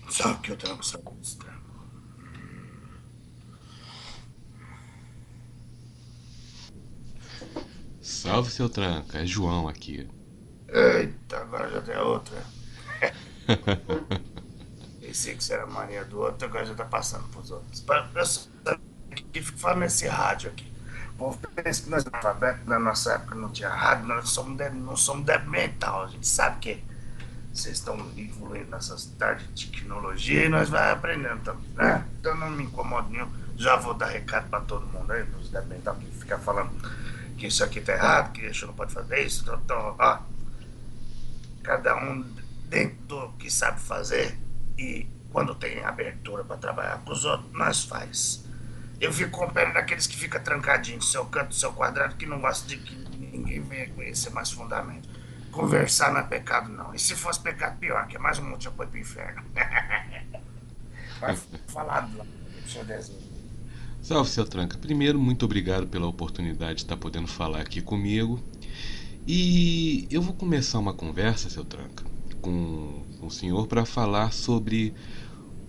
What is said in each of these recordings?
Sabe que eu tenho que saber disso, cara. Salve, seu tranca, é João aqui. Eita, agora já tem outra. Pensei que isso era mania do outro, agora já tá passando pros outros. Eu só que fico falando nesse rádio aqui. O povo pensa que nós alfabetos na nossa época não tinha rádio, nós não somos débil mental. A gente sabe que vocês estão evoluindo nessas tardes de tecnologia e nós vamos aprendendo também, né? Então não me incomodo nenhum. Já vou dar recado pra todo mundo aí, nos débil mental, que fica falando que isso aqui tá errado, que isso não pode fazer isso. Então, ó, cada um dentro do que sabe fazer e quando tem abertura para trabalhar com os outros, nós faz. Eu fico com pena daqueles que ficam trancadinhos no seu canto, no seu quadrado, que não gosta de que ninguém venha conhecer mais fundamento. Conversar não é pecado, não. E se fosse pecado, pior, que é mais um motivo para ir pro inferno. Vai falar do seu desenho. Salve, seu tranca. Primeiro, muito obrigado pela oportunidade de estar podendo falar aqui comigo. E eu vou começar uma conversa, seu tranca, com o senhor para falar sobre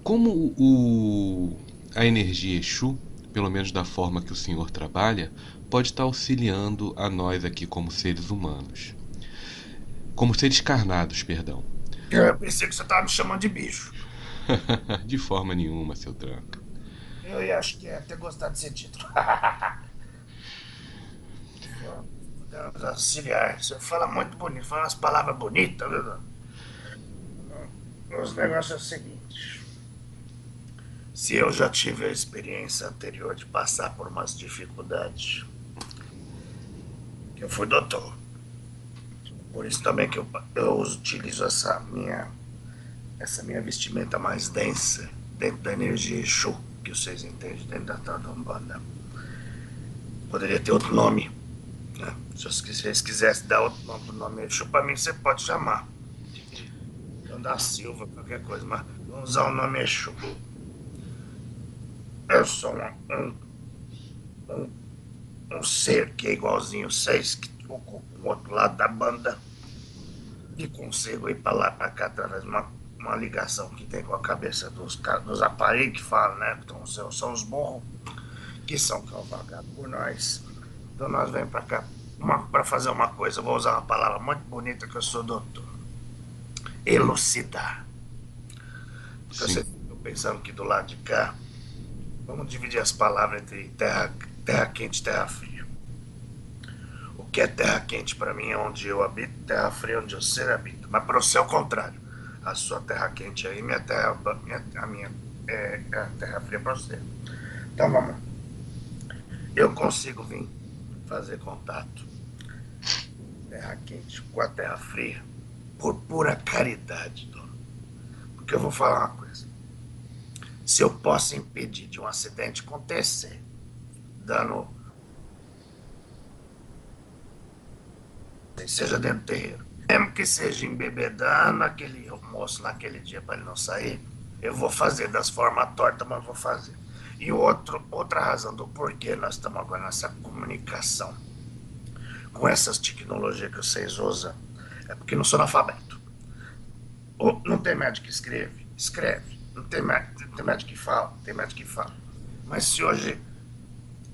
como a energia Exu, pelo menos da forma que o senhor trabalha, pode estar auxiliando a nós aqui como seres humanos. Como seres carnados, perdão. Eu pensei que você estava me chamando de bicho. De forma nenhuma, seu tranca. Eu acho que ia ter gostado desse título. Podemos auxiliar. Você fala muito bonito, fala umas palavras bonitas, viu? Os negócios é o seguinte. Se eu já tive a experiência anterior de passar por umas dificuldades, que eu fui doutor. Por isso também que eu utilizo essa minha vestimenta mais densa, dentro da energia Exu, que vocês entendem, dentro da tal da Umbanda. Poderia ter outro nome, né? Se vocês quisessem dar outro nome pro nome Exu, pra mim você pode chamar. Então da Silva, qualquer coisa, mas vamos usar o nome Exu. Eu sou um, um ser que é igualzinho vocês, que ocupa o outro lado da banda e consigo ir para lá, para cá, através de uma ligação que tem com a cabeça dos aparelhos que falam, né? Então são os burros que são cavalgados por nós. Então nós vamos para cá para fazer uma coisa, vou usar uma palavra muito bonita que eu sou doutor. Elucidar. Porque Sim. vocês estão pensando que do lado de cá, vamos dividir as palavras entre terra quente e terra fria. O que é terra quente para mim é onde eu habito, terra fria é onde você habita. Mas para você é o contrário. A sua terra quente aí, a minha é a terra fria para você. Então vamos. Eu consigo vir fazer contato terra quente com a terra fria por pura caridade, dono. Porque eu vou falar uma coisa. Se eu posso impedir de um acidente acontecer, dando, seja dentro do terreiro, mesmo que seja embebedando aquele moço naquele dia para ele não sair, eu vou fazer das formas tortas, mas vou fazer. E outra razão do porquê nós estamos agora nessa comunicação com essas tecnologias que vocês usam é porque não sou analfabeto. Ou não tem médico que escreve? Escreve. Não tem médico que fala? Tem médico que fala. Mas se hoje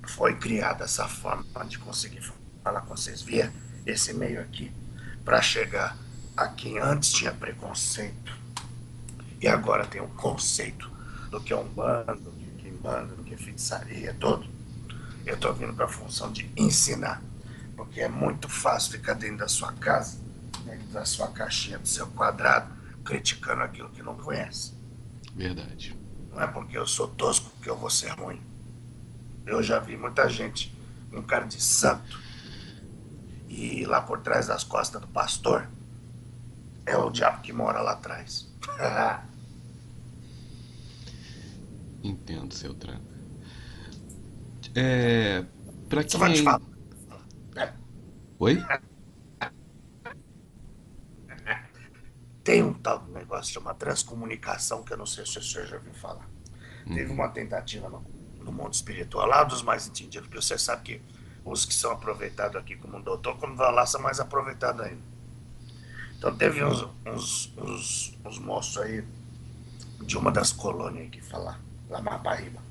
foi criada essa forma de conseguir falar com vocês via esse meio aqui, para chegar a quem antes tinha preconceito e agora tem um conceito do que é umbanda, do que é quimbanda, do que é feitiçaria, tudo. Eu estou vindo para a função de ensinar, porque é muito fácil ficar dentro da sua casa, dentro da sua caixinha, do seu quadrado, criticando aquilo que não conhece. Verdade. Não é porque eu sou tosco que eu vou ser ruim. Eu já vi muita gente, um cara de santo, que lá por trás das costas do pastor é o diabo que mora lá atrás. Entendo, seu Tranca. É. Pra Você vai quem te é. falar. É, Oi? tem um tal de negócio chamado transcomunicação, que eu não sei se o senhor já ouviu falar. Teve Uhum. uma tentativa no mundo espiritual, lá dos mais entendidos, porque você sabe que os que são aproveitados aqui como doutor, quando vão lá, são mais aproveitados ainda. Então teve uns moços aí de uma das colônias que fala, lá na Paraíba,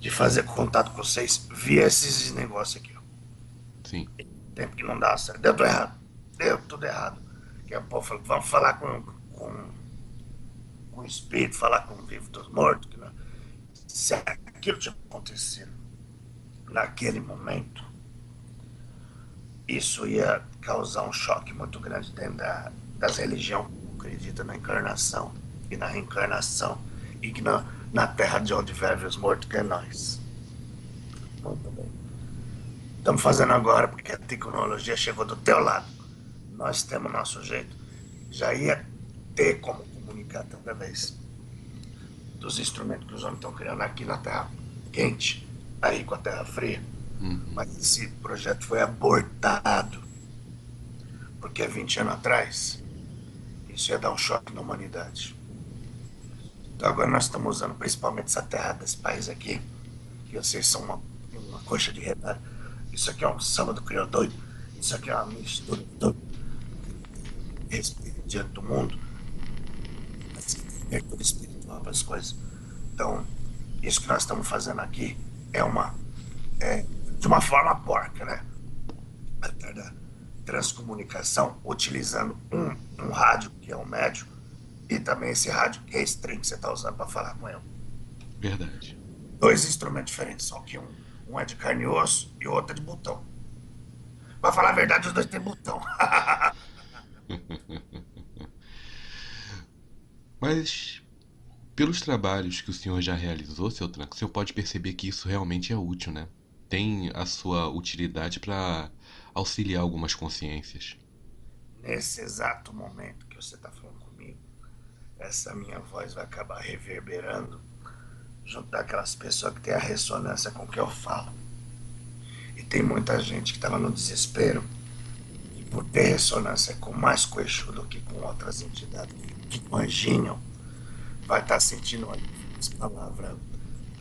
de fazer contato com vocês via esses negócios aqui, ó. Sim. Tempo que não dá certo. Deu tudo errado. Deu tudo errado. Que o povo falou, vamos falar com o espírito, falar com o vivo dos mortos. Que não... Se aquilo tinha acontecido naquele momento, isso ia causar um choque muito grande dentro das religiões que acreditam na encarnação e na reencarnação e que na terra de onde vivem os mortos, que é nós. Muito bem. Estamos fazendo agora porque a tecnologia chegou do teu lado. Nós temos nosso jeito. Já ia ter como comunicar através dos instrumentos que os homens estão criando aqui na Terra quente, aí com a Terra fria. Uhum. Mas esse projeto foi abortado, porque 20 anos atrás isso ia dar um choque na humanidade. Então agora nós estamos usando principalmente essa terra desse país aqui, que vocês são uma coxa de retalho. Isso aqui é um samba do crioulo doido, isso aqui é uma mistura de respeito diante do mundo, mercúrio espiritual para as coisas. Então, isso que nós estamos fazendo aqui é de uma forma porca, né? Da transcomunicação, utilizando um rádio que é um médio e também esse rádio que é string que você está usando para falar com ele. Verdade. Dois instrumentos diferentes, só que um é de carne e osso e o outro é de botão. Para falar a verdade, os dois têm botão. Mas, pelos trabalhos que o senhor já realizou, seu Tranco, o senhor pode perceber que isso realmente é útil, né? Tem a sua utilidade para auxiliar algumas consciências. Nesse exato momento que você está falando comigo, essa minha voz vai acabar reverberando junto daquelas pessoas que têm a ressonância com o que eu falo. E tem muita gente que estava no desespero e por ter ressonância com mais com Exu do que com outras entidades que com anjinho, vai estar sentindo as palavras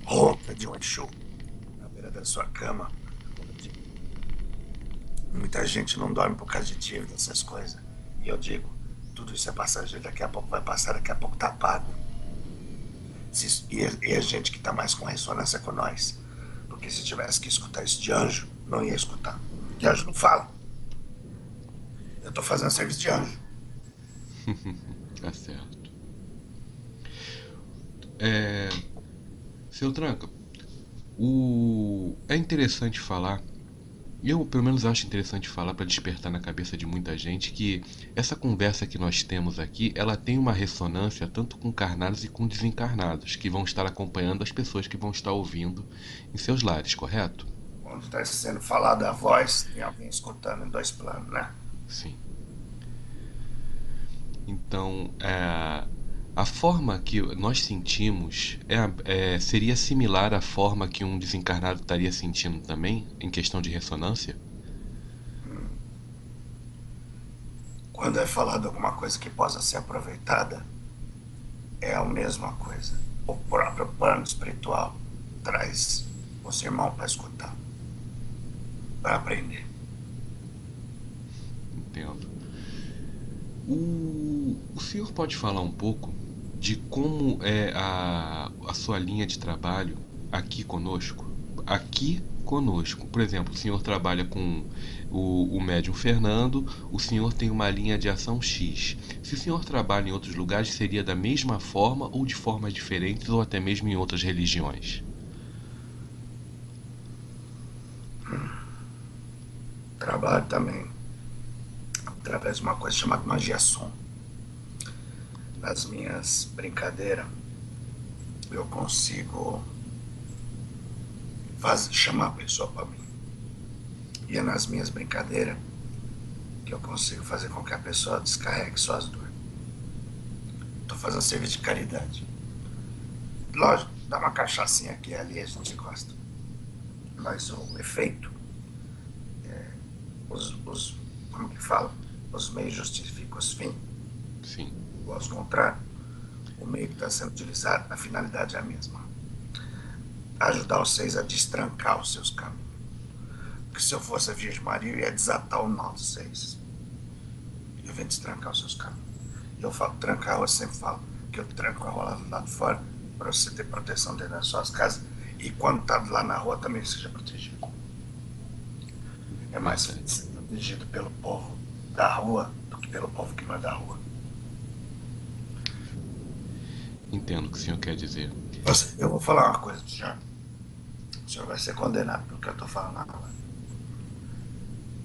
rouca de um Exu na beira da sua cama. Muita gente não dorme por causa de dívida, essas coisas. E eu digo, tudo isso é passageiro, daqui a pouco vai passar, daqui a pouco tá pago. E a gente que tá mais com ressonância com nós. Porque se tivesse que escutar isso de anjo, não ia escutar. Que anjo não fala. Eu tô fazendo serviço de anjo. Tá certo. É, seu Tranca, é interessante falar, eu pelo menos acho interessante falar para despertar na cabeça de muita gente que essa conversa que nós temos aqui, ela tem uma ressonância tanto com encarnados e com desencarnados, que vão estar acompanhando as pessoas que vão estar ouvindo em seus lares, correto? Quando está sendo falada a voz, tem alguém escutando em dois planos, né? Sim. Então, a forma que nós sentimos seria similar à forma que um desencarnado estaria sentindo também, em questão de ressonância? Quando é falado alguma coisa que possa ser aproveitada, é a mesma coisa. O próprio plano espiritual traz os irmãos para escutar, para aprender. Entendo. O senhor pode falar um pouco de como é a sua linha de trabalho aqui conosco? Aqui conosco. Por exemplo, o senhor trabalha com o médium Fernando, o senhor tem uma linha de ação X. Se o senhor trabalha em outros lugares, seria da mesma forma ou de formas diferentes ou até mesmo em outras religiões? Trabalho também através de uma coisa chamada magia som. Nas minhas brincadeiras, eu consigo chamar a pessoa para mim. E é nas minhas brincadeiras que eu consigo fazer com que a pessoa descarregue suas dores. Tô fazendo serviço de caridade. Lógico, dá uma cachaçinha aqui e ali, a gente gosta. Mas o efeito, como que fala? Os meios justificam os fins. Sim. Ou ao contrário, o meio que está sendo utilizado, a finalidade é a mesma. Ajudar vocês a destrancar os seus caminhos. Porque se eu fosse a Virgem Maria, eu ia desatar o nó de vocês. Eu venho destrancar os seus caminhos. E eu falo trancar, eu sempre falo que eu tranco a rola do lado de fora para você ter proteção dentro das suas casas. E quando tá lá na rua também seja protegido. É mais fácil ser protegido pelo povo da rua do que pelo povo que não é da rua. Entendo o que o senhor quer dizer. Eu vou falar uma coisa pro senhor. O senhor vai ser condenado pelo que eu tô falando agora.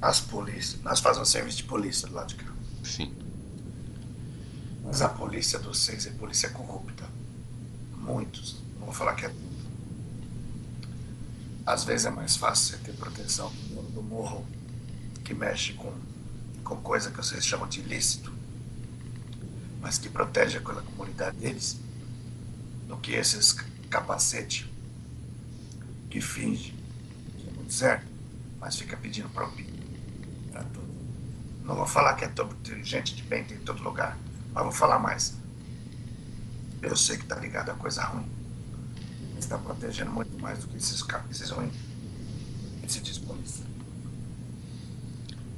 As polícias, nós fazemos serviço de polícia do lado de cá. Sim. Mas a polícia dos seis é polícia corrupta. Muitos. Não vou falar que é tudo. Às vezes é mais fácil você ter proteção do dono do morro que mexe com coisa que vocês chamam de ilícito, mas que protege aquela comunidade deles, do que esses capacete que finge que é muito certo, mas fica pedindo propina para tudo. Não vou falar que é todo gente de bem tem em todo lugar, mas vou falar mais. Eu sei que está ligado a coisa ruim. Está protegendo muito mais do que esses ruins. Esse diz polícia.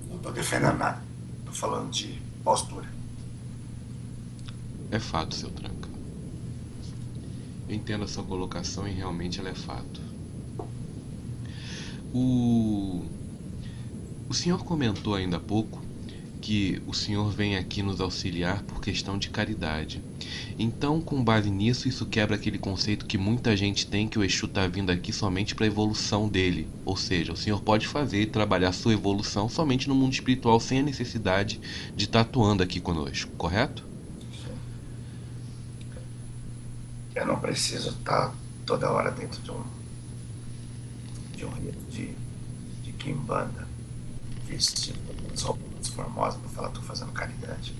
Não estou defendendo nada. Estou falando de postura. É fato, seu Tranca. Eu entendo a sua colocação e realmente ela é fato. O senhor comentou ainda há pouco que o senhor vem aqui nos auxiliar por questão de caridade. Então, com base nisso, isso quebra aquele conceito que muita gente tem que o Exu está vindo aqui somente para a evolução dele. Ou seja, o senhor pode fazer e trabalhar sua evolução somente no mundo espiritual sem a necessidade de estar atuando aqui conosco, correto? Eu não preciso estar toda hora dentro de um rito de quimbanda, vestido com as roupas formosas para falar que estou fazendo caridade.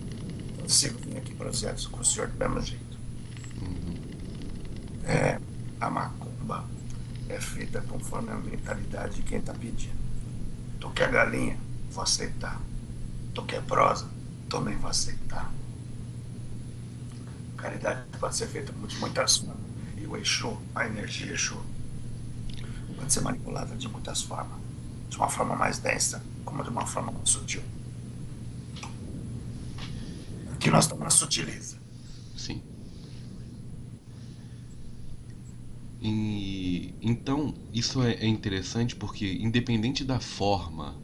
Eu consigo vir aqui projetos com o senhor do mesmo jeito. A macumba é feita conforme a mentalidade de quem está pedindo. Tu quer galinha? Vou aceitar. Tu quer prosa? Também vou aceitar. Caridade pode ser feita de muitas formas. E o Exu, a energia Exu, pode ser manipulada de muitas formas. De uma forma mais densa, como de uma forma mais sutil. Aqui nós estamos na sutileza. Sim. E então isso é interessante porque independente da forma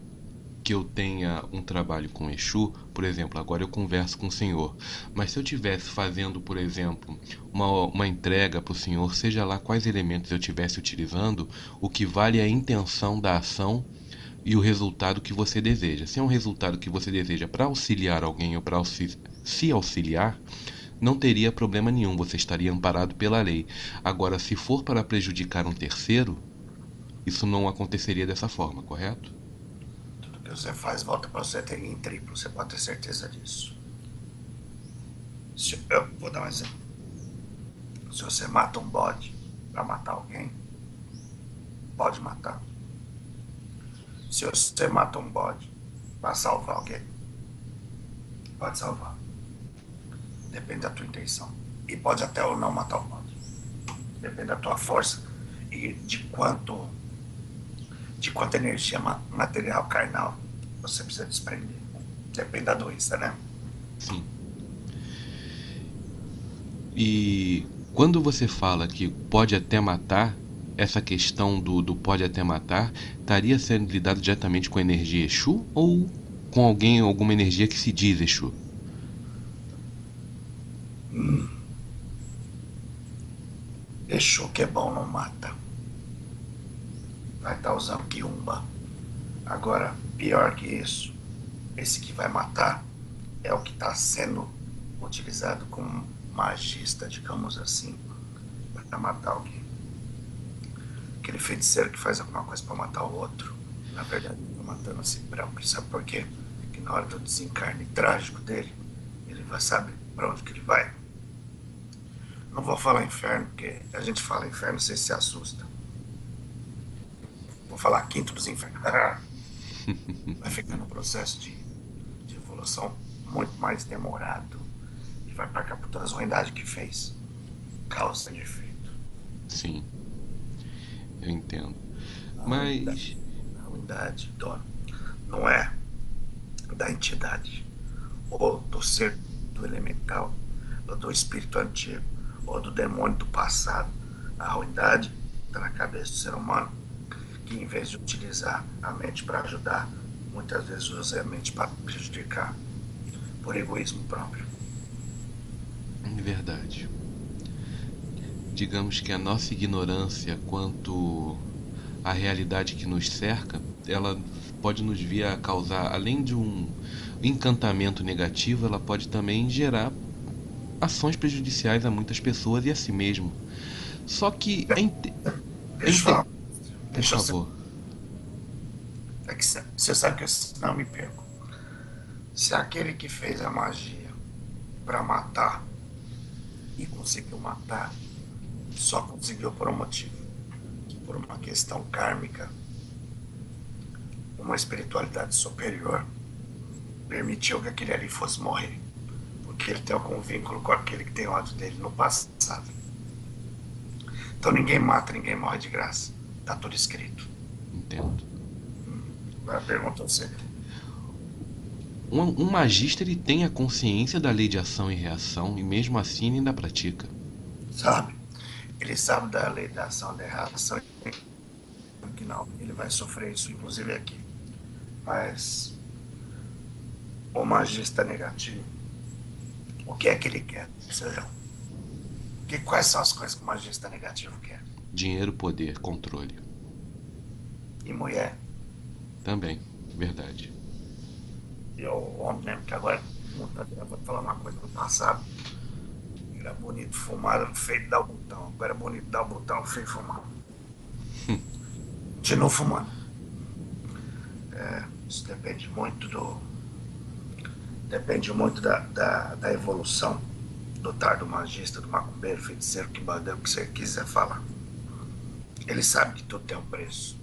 que eu tenha um trabalho com Exu, por exemplo, agora eu converso com o senhor, mas se eu tivesse fazendo, por exemplo, uma entrega para o senhor, seja lá quais elementos eu estivesse utilizando, o que vale é a intenção da ação e o resultado que você deseja. Se é um resultado que você deseja para auxiliar alguém ou para se auxiliar, não teria problema nenhum, você estaria amparado pela lei. Agora, se for para prejudicar um terceiro, isso não aconteceria dessa forma, correto? Tudo que você faz volta para você ter em triplo, você pode ter certeza disso. Eu vou dar um exemplo. Se você mata um bode para matar alguém, pode matar. Se você mata um bode para salvar alguém, pode salvar. Depende da tua intenção. E pode até ou não matar o bode. Depende da tua força e de quanta energia material, carnal, você precisa desprender. Depende da doença, né? Sim. E quando você fala que pode até matar, essa questão do pode até matar, estaria sendo lidado diretamente com a energia Exu ou com alguém, alguma energia que se diz Exu? Exu que é bom não mata. Vai estar usando quiumba. Agora, pior que isso, esse que vai matar é o que está sendo utilizado como magista, digamos assim, para matar alguém. Aquele feiticeiro que faz alguma coisa para matar o outro, na verdade, para levantando assim branco. Sabe por quê? Que na hora do desencarne trágico dele, ele vai saber para onde que ele vai. Não vou falar inferno, porque a gente fala inferno, você se assusta. Vou falar quinto dos infernos. Vai ficar no processo de evolução muito mais demorado. E vai pagar por todas as ruindades que fez. Causa e efeito. Sim, eu entendo. A Mas, ruindade, a ruindade não é da entidade, ou do ser do elemental, ou do espírito antigo, ou do demônio do passado. A ruindade está na cabeça do ser humano, que em vez de utilizar a mente para ajudar, muitas vezes usa a mente para prejudicar, por egoísmo próprio. em verdade, digamos que a nossa ignorância quanto à realidade que nos cerca, ela pode nos vir a causar, além de um encantamento negativo, ela pode também gerar ações prejudiciais a muitas pessoas e a si mesmo. Só que é Deixa eu falar, por deixa eu ser. favor. É que você sabe que eu não me perco. Se aquele que fez a magia para matar e conseguiu matar, só conseguiu por um motivo, por uma questão kármica, uma espiritualidade superior permitiu que aquele ali fosse morrer, porque ele tem algum vínculo com aquele que tem ódio dele no passado. Então ninguém mata, ninguém morre de graça. Tá tudo escrito. Entendo. Agora pergunta você. Um magista ele tem a consciência da lei de ação e reação e mesmo assim ele ainda pratica. Sabe? Ele sabe da lei da ação e da reação, que não, ele vai sofrer isso, inclusive aqui. Mas o magista negativo, o que é que ele quer? Quais são as coisas que o magista negativo quer? Dinheiro, poder, controle. E mulher. Também, verdade. E o homem mesmo, que agora, eu vou te falar uma coisa, no passado, era bonito fumar, era feio de dar o botão. Agora é bonito dar o botão, feio fumar. Continua fumando. Isso depende muito da evolução do tardo magista, do macumbeiro, feiticeiro, quimbandeiro, o que você quiser falar. Ele sabe que tudo tem um preço,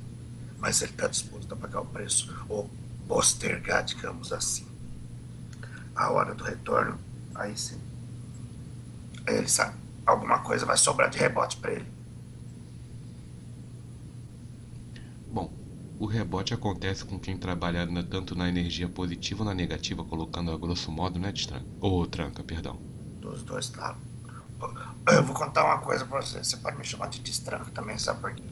mas ele está disposto a pagar o preço, ou postergar, digamos assim, a hora do retorno. Aí sim, aí ele sabe, alguma coisa vai sobrar de rebote para ele. Bom, o rebote acontece com quem trabalha tanto na energia positiva ou na negativa, colocando a grosso modo, né, de tranca. Ou tranca, perdão. Dos dois lados. Eu vou contar uma coisa pra você. Você pode me chamar de destranca também, sabe por quê?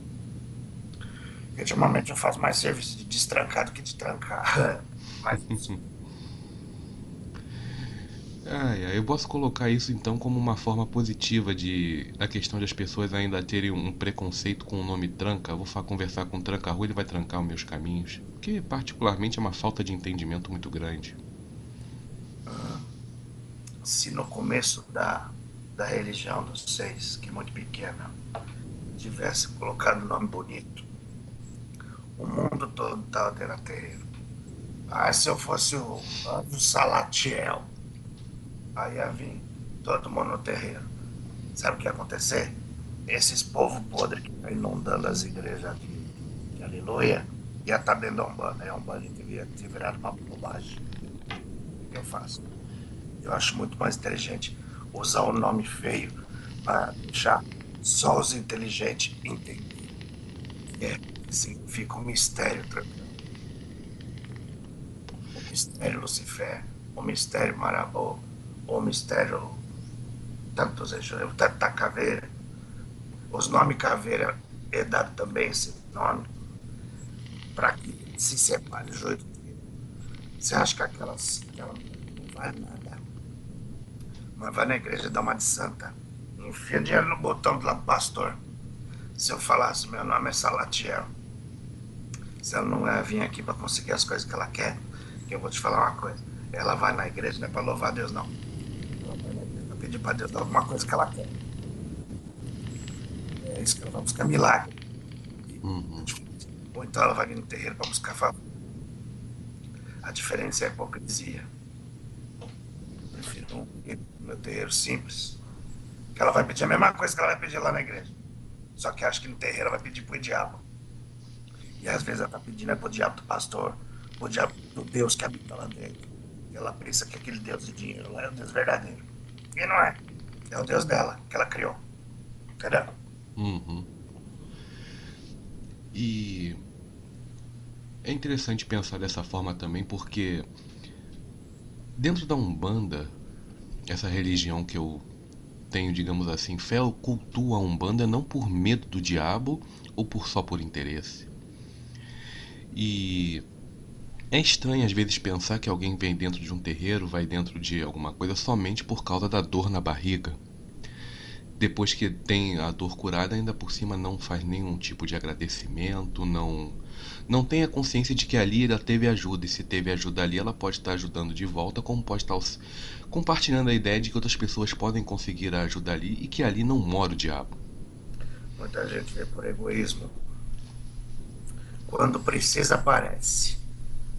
Porque ultimamente eu faço mais serviço de destrancar do que de trancar. Mas Eu posso colocar isso então como uma forma positiva de a questão de as pessoas ainda terem um preconceito com o nome tranca. Eu vou conversar com o tranca-rua, ele vai trancar os meus caminhos. Que particularmente é uma falta de entendimento muito grande. se no começo da religião dos seis, que é muito pequena, tivesse colocado um nome bonito, o mundo todo estava tendo terreiro. Ah, se eu fosse o Salatiel, aí ia vir todo mundo no terreiro. Sabe o que ia acontecer? Esses povos podres que estão inundando as igrejas de Aleluia, ia estar dentro da Umbanda. Aí a Umbanda devia ter virado uma bobagem. O que eu faço? Eu acho muito mais inteligente usar um nome feio para deixar só os inteligentes entender. Significa um mistério tranquilo. O mistério Lucifer, o mistério Marabô, o mistério tantos tanto da caveira. Os nomes caveira é dado também esse nome para que se separe o joio do trigo. Você acha que aquela não vale nada? Mas vai na igreja dar uma de santa, enfia dinheiro no botão do lado do pastor. Se eu falasse, meu nome é Salatiel, se ela não ia vir aqui para conseguir as coisas que ela quer, que eu vou te falar uma coisa, ela vai na igreja não é para louvar a Deus, não. Ela vai na igreja para pedir para Deus dar alguma coisa que ela quer. É isso que ela vai buscar milagre. Uhum. Ou então ela vai vir no terreiro para buscar favor. A diferença é a hipocrisia. Eu prefiro meu terreiro simples, que ela vai pedir a mesma coisa que ela vai pedir lá na igreja. Só que acho que no terreiro ela vai pedir pro diabo. E às vezes ela tá pedindo é pro diabo do pastor, pro diabo do Deus que habita lá dentro. E ela pensa que aquele Deus de dinheiro lá é o Deus verdadeiro. E não é. É o Deus dela, que ela criou. Entendeu? Uhum. E é interessante pensar dessa forma também, porque dentro da Umbanda, essa religião que eu tenho, digamos assim, fé, eu cultuo a Umbanda não por medo do diabo ou só por interesse. E é estranho às vezes pensar que alguém vem dentro de um terreiro, vai dentro de alguma coisa somente por causa da dor na barriga. Depois que tem a dor curada, ainda por cima não faz nenhum tipo de agradecimento, não tem a consciência de que ali ela teve ajuda, e se teve ajuda ali, ela pode estar ajudando de volta, como pode estar compartilhando a ideia de que outras pessoas podem conseguir a ajuda ali e que ali não mora o diabo. Muita gente vê por egoísmo. Quando precisa, aparece.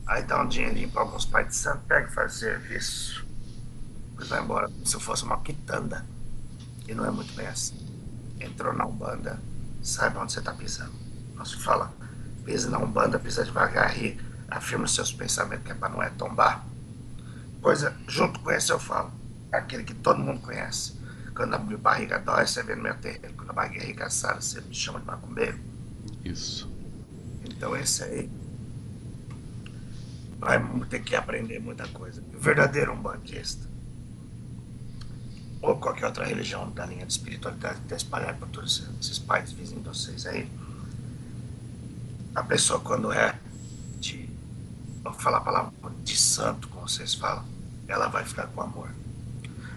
Aí dá um dinheirinho para alguns pais de santo, pega e faz serviço. Depois vai embora como se fosse uma quitanda. E não é muito bem assim. Entrou na Umbanda, saiba onde você está pisando. Nossa, fala, pisa na Umbanda, pisa devagar e afirma os seus pensamentos, que é para não é tombar. Coisa, junto com esse eu falo, aquele que todo mundo conhece. Quando a barriga dói, você vê no meu terreiro. Quando a barriga é arregaçada, você me chama de macumbeiro. Isso. Então esse aí vai ter que aprender muita coisa. O verdadeiro umbandista, ou qualquer outra religião da linha de espiritualidade que está espalhada por todos esses pais vizinhos de vocês aí, a pessoa quando é de, vou falar a palavra de santo, como vocês falam, ela vai ficar com amor.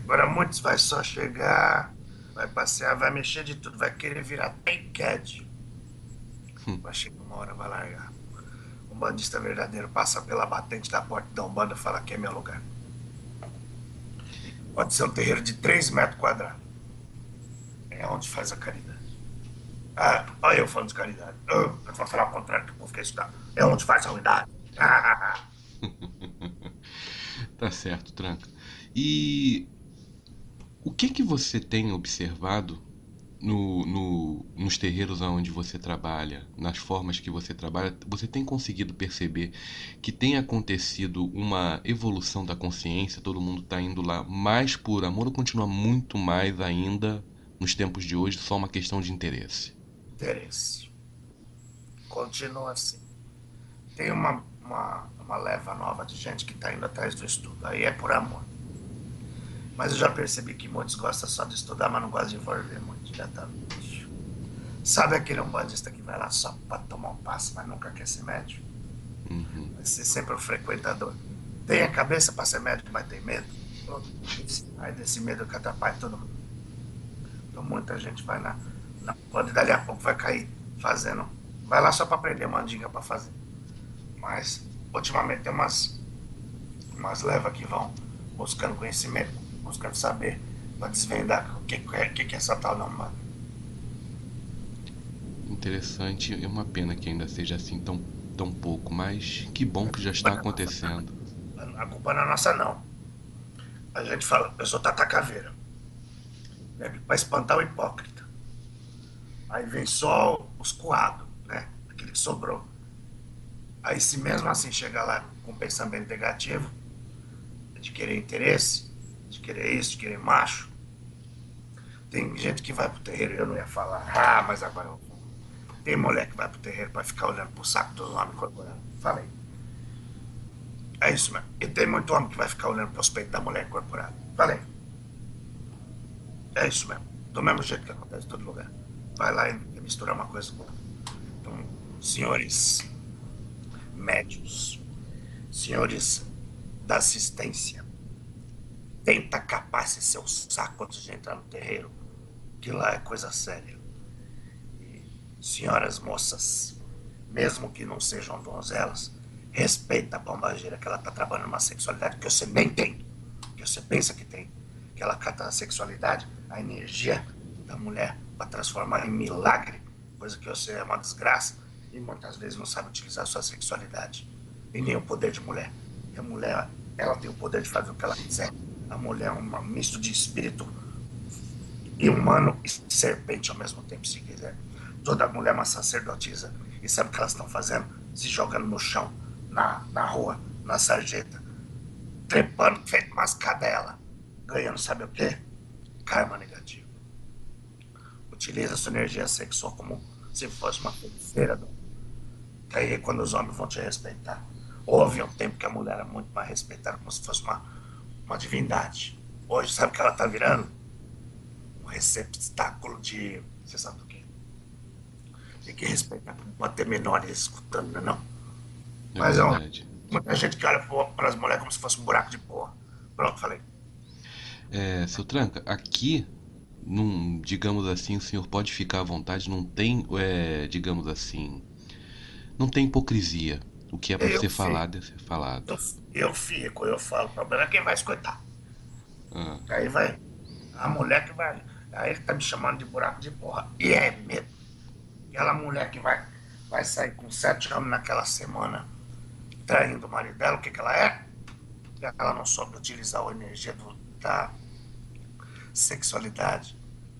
Agora muitos vai só chegar, vai passear, vai mexer de tudo, vai querer virar Tenked. Vai chegar uma hora, vai largar. Um bandista verdadeiro passa pela batente da porta da Umbanda e fala que é meu lugar. Pode ser um terreiro de 3 metros quadrados. É onde faz a caridade. Ah, olha eu falando de caridade. Eu vou falar o contrário que o povo quer estudar. É onde faz a unidade. Tá certo, Tranca. E o que você tem observado nos terreiros onde você trabalha, nas formas que você trabalha, você tem conseguido perceber que tem acontecido uma evolução da consciência? Todo mundo está indo lá mais por amor ou continua muito mais ainda nos tempos de hoje só uma questão de interesse? Interesse. Continua assim. Tem uma leva nova de gente que está indo atrás do estudo. Aí é por amor. Mas eu já percebi que muitos gostam só de estudar, mas não gostam de envolver muito diretamente. Sabe aquele umbandista que vai lá só para tomar um passe, mas nunca quer ser médico? Uhum. Vai ser sempre um frequentador. Tem a cabeça para ser médico, mas tem medo. Aí desse medo que atrapalha todo mundo. Então muita gente vai na pode dali a pouco vai cair fazendo. Vai lá só para aprender mandinga para fazer. Mas ultimamente tem umas levas que vão buscando conhecimento, buscando saber, para desvendar o que é essa tal não, mano. Interessante, é uma pena que ainda seja assim tão pouco, mas que bom que já está acontecendo. A culpa não é nossa, não. A gente fala, eu sou Tata Caveira, né, para espantar o hipócrita. Aí vem só os coados, né? Aquele que sobrou. Aí se mesmo assim chegar lá com pensamento negativo, de querer interesse, de querer isso, de querer macho, tem gente que vai pro terreiro, eu não ia falar, mas agora eu vou. Tem mulher que vai pro terreiro pra ficar olhando pro saco dos homens corporais. Falei. É isso mesmo. E tem muito homem que vai ficar olhando pros peitos da mulher incorporada. Falei. É isso mesmo. Do mesmo jeito que acontece em todo lugar. Vai lá e mistura uma coisa com outra. Então, senhores médios, senhores da assistência, tenta capar esse seu saco antes de entrar no terreiro, que lá é coisa séria. E, senhoras moças, mesmo que não sejam donzelas, respeita a pombageira que ela tá trabalhando uma sexualidade que você nem tem, que você pensa que tem, que ela cata a sexualidade, a energia da mulher para transformar em milagre, coisa que você é uma desgraça e muitas vezes não sabe utilizar a sua sexualidade e nem o poder de mulher. E a mulher, ela tem o poder de fazer o que ela quiser. A mulher é um misto de espírito e humano e serpente ao mesmo tempo, se quiser. Toda mulher é uma sacerdotisa. E sabe o que elas estão fazendo? Se jogando no chão, na rua, na sarjeta, trepando feito umas cadelas, ganhando sabe o quê? Karma negativo. Utiliza sua energia sexual como se fosse uma feiticeira. Que aí é quando os homens vão te respeitar. Houve um tempo que a mulher era muito mais respeitada, como se fosse uma divindade. Hoje, sabe o que ela está virando? Um receptáculo de. Você sabe do quê? Tem que respeitar. Não pode ter menores escutando, não é não? É Mas é verdade. muita gente que olha para as mulheres como se fosse um buraco de porra. Pronto, falei. Seu Tranca, aqui, digamos assim, o senhor pode ficar à vontade, não tem, digamos assim, não tem hipocrisia. O que é para Eu ser fico, falado é ser falado. eu falo. O problema é quem vai escutar. Ah, Aí vai. A mulher que vai. Aí ele tá me chamando de buraco de porra. E é mesmo. Aquela mulher que vai sair com 7 homens naquela semana traindo o marido dela, o que ela é? Ela não soube utilizar a energia da sexualidade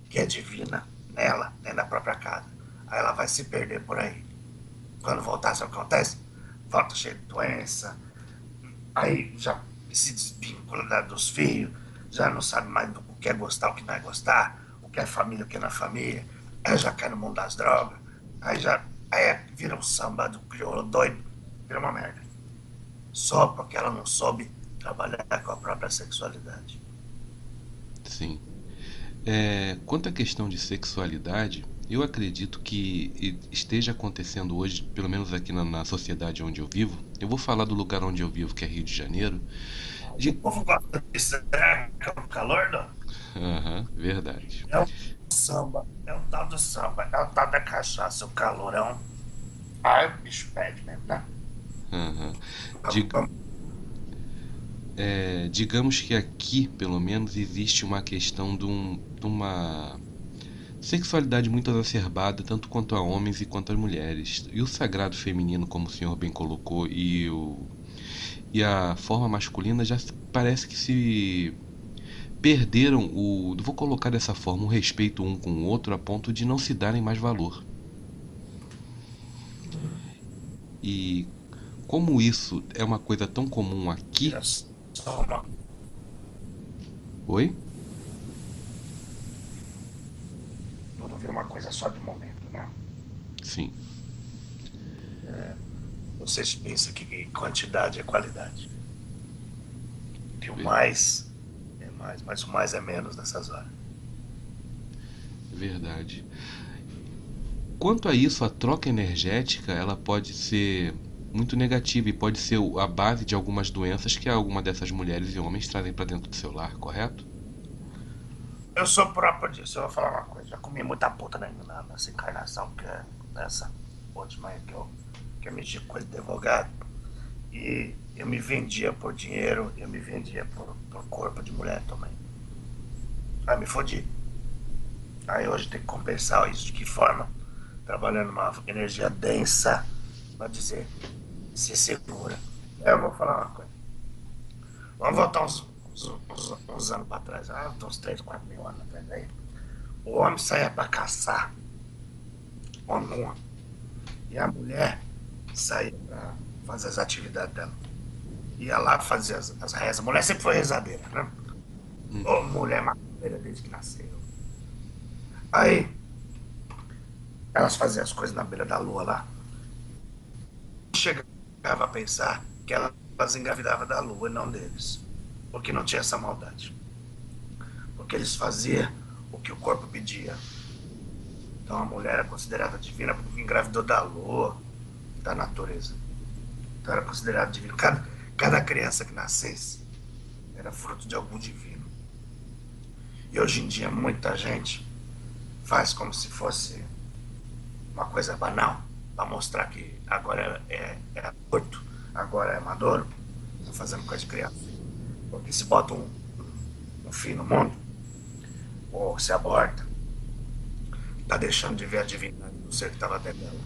que é divina nela, dentro da própria casa. Aí ela vai se perder por aí. Quando voltar, sabe o que acontece? Volta cheio de doença, aí já se desvincula dos filhos, já não sabe mais do que é gostar, o que não é gostar, o que é família, o que não é família, aí já cai no mundo das drogas, aí vira um samba do crioulo doido, vira uma merda. Só porque ela não soube trabalhar com a própria sexualidade. sim. Quanto à questão de sexualidade, eu acredito que esteja acontecendo hoje, pelo menos aqui na sociedade onde eu vivo. Eu vou falar do lugar onde eu vivo, que é Rio de Janeiro. O De... povo gosta disso, é o calor, não? Aham, verdade. É o samba, é o tal do samba, é o tal da cachaça, o calorão. Aí o bicho pede mesmo, né? Aham. Vamos, Dig- vamos. digamos que aqui, pelo menos, existe uma questão de uma sexualidade muito exacerbada, tanto quanto a homens e quanto a mulheres. E o sagrado feminino, como o senhor bem colocou, e a forma masculina já parece que se perderam vou colocar dessa forma, o respeito um com o outro a ponto de não se darem mais valor. E como isso é uma coisa tão comum aqui. Vira só uma, Oi? tudo vira uma coisa só de momento, né? Sim, Vocês pensam que quantidade é qualidade. Que o ver- mais é mais, mas o mais é menos nessas horas. verdade. Quanto a isso, a troca energética ela pode ser muito negativa e pode ser a base de algumas doenças que alguma dessas mulheres e homens trazem para dentro do seu lar, correto? Eu sou próprio disso, eu vou falar uma coisa. Já comi muita puta nessa encarnação, que é nessa última aí que eu mexi com coisa de advogado. E eu me vendia por dinheiro, eu me vendia por corpo de mulher também. Aí me fodi. Aí hoje tem que compensar isso de que forma? Trabalhando uma energia densa para dizer, se segura. Eu vou falar uma coisa. Vamos voltar uns anos para trás, uns 3, 4 mil anos atrás aí. O homem saía para caçar, homem, homem. E a mulher saía para fazer as atividades dela. Ia lá fazer as rezas. A mulher sempre foi rezadeira, né? Ô, Uhum. mulher macumbeira desde que nasceu. Aí, elas faziam as coisas na beira da lua lá. Chegava a pensar que elas engravidavam da lua e não deles. Porque não tinha essa maldade. Porque eles faziam o que o corpo pedia. Então a mulher era considerada divina porque engravidou da lua, da natureza. Então era considerada divina. Cada criança que nascesse era fruto de algum divino. E hoje em dia muita gente faz como se fosse uma coisa banal, para mostrar que agora é aborto, agora é maduro, está fazendo coisa de criança. Porque se bota um filho no mundo, ou se aborta, está deixando de ver a divindade do ser que estava dentro dela.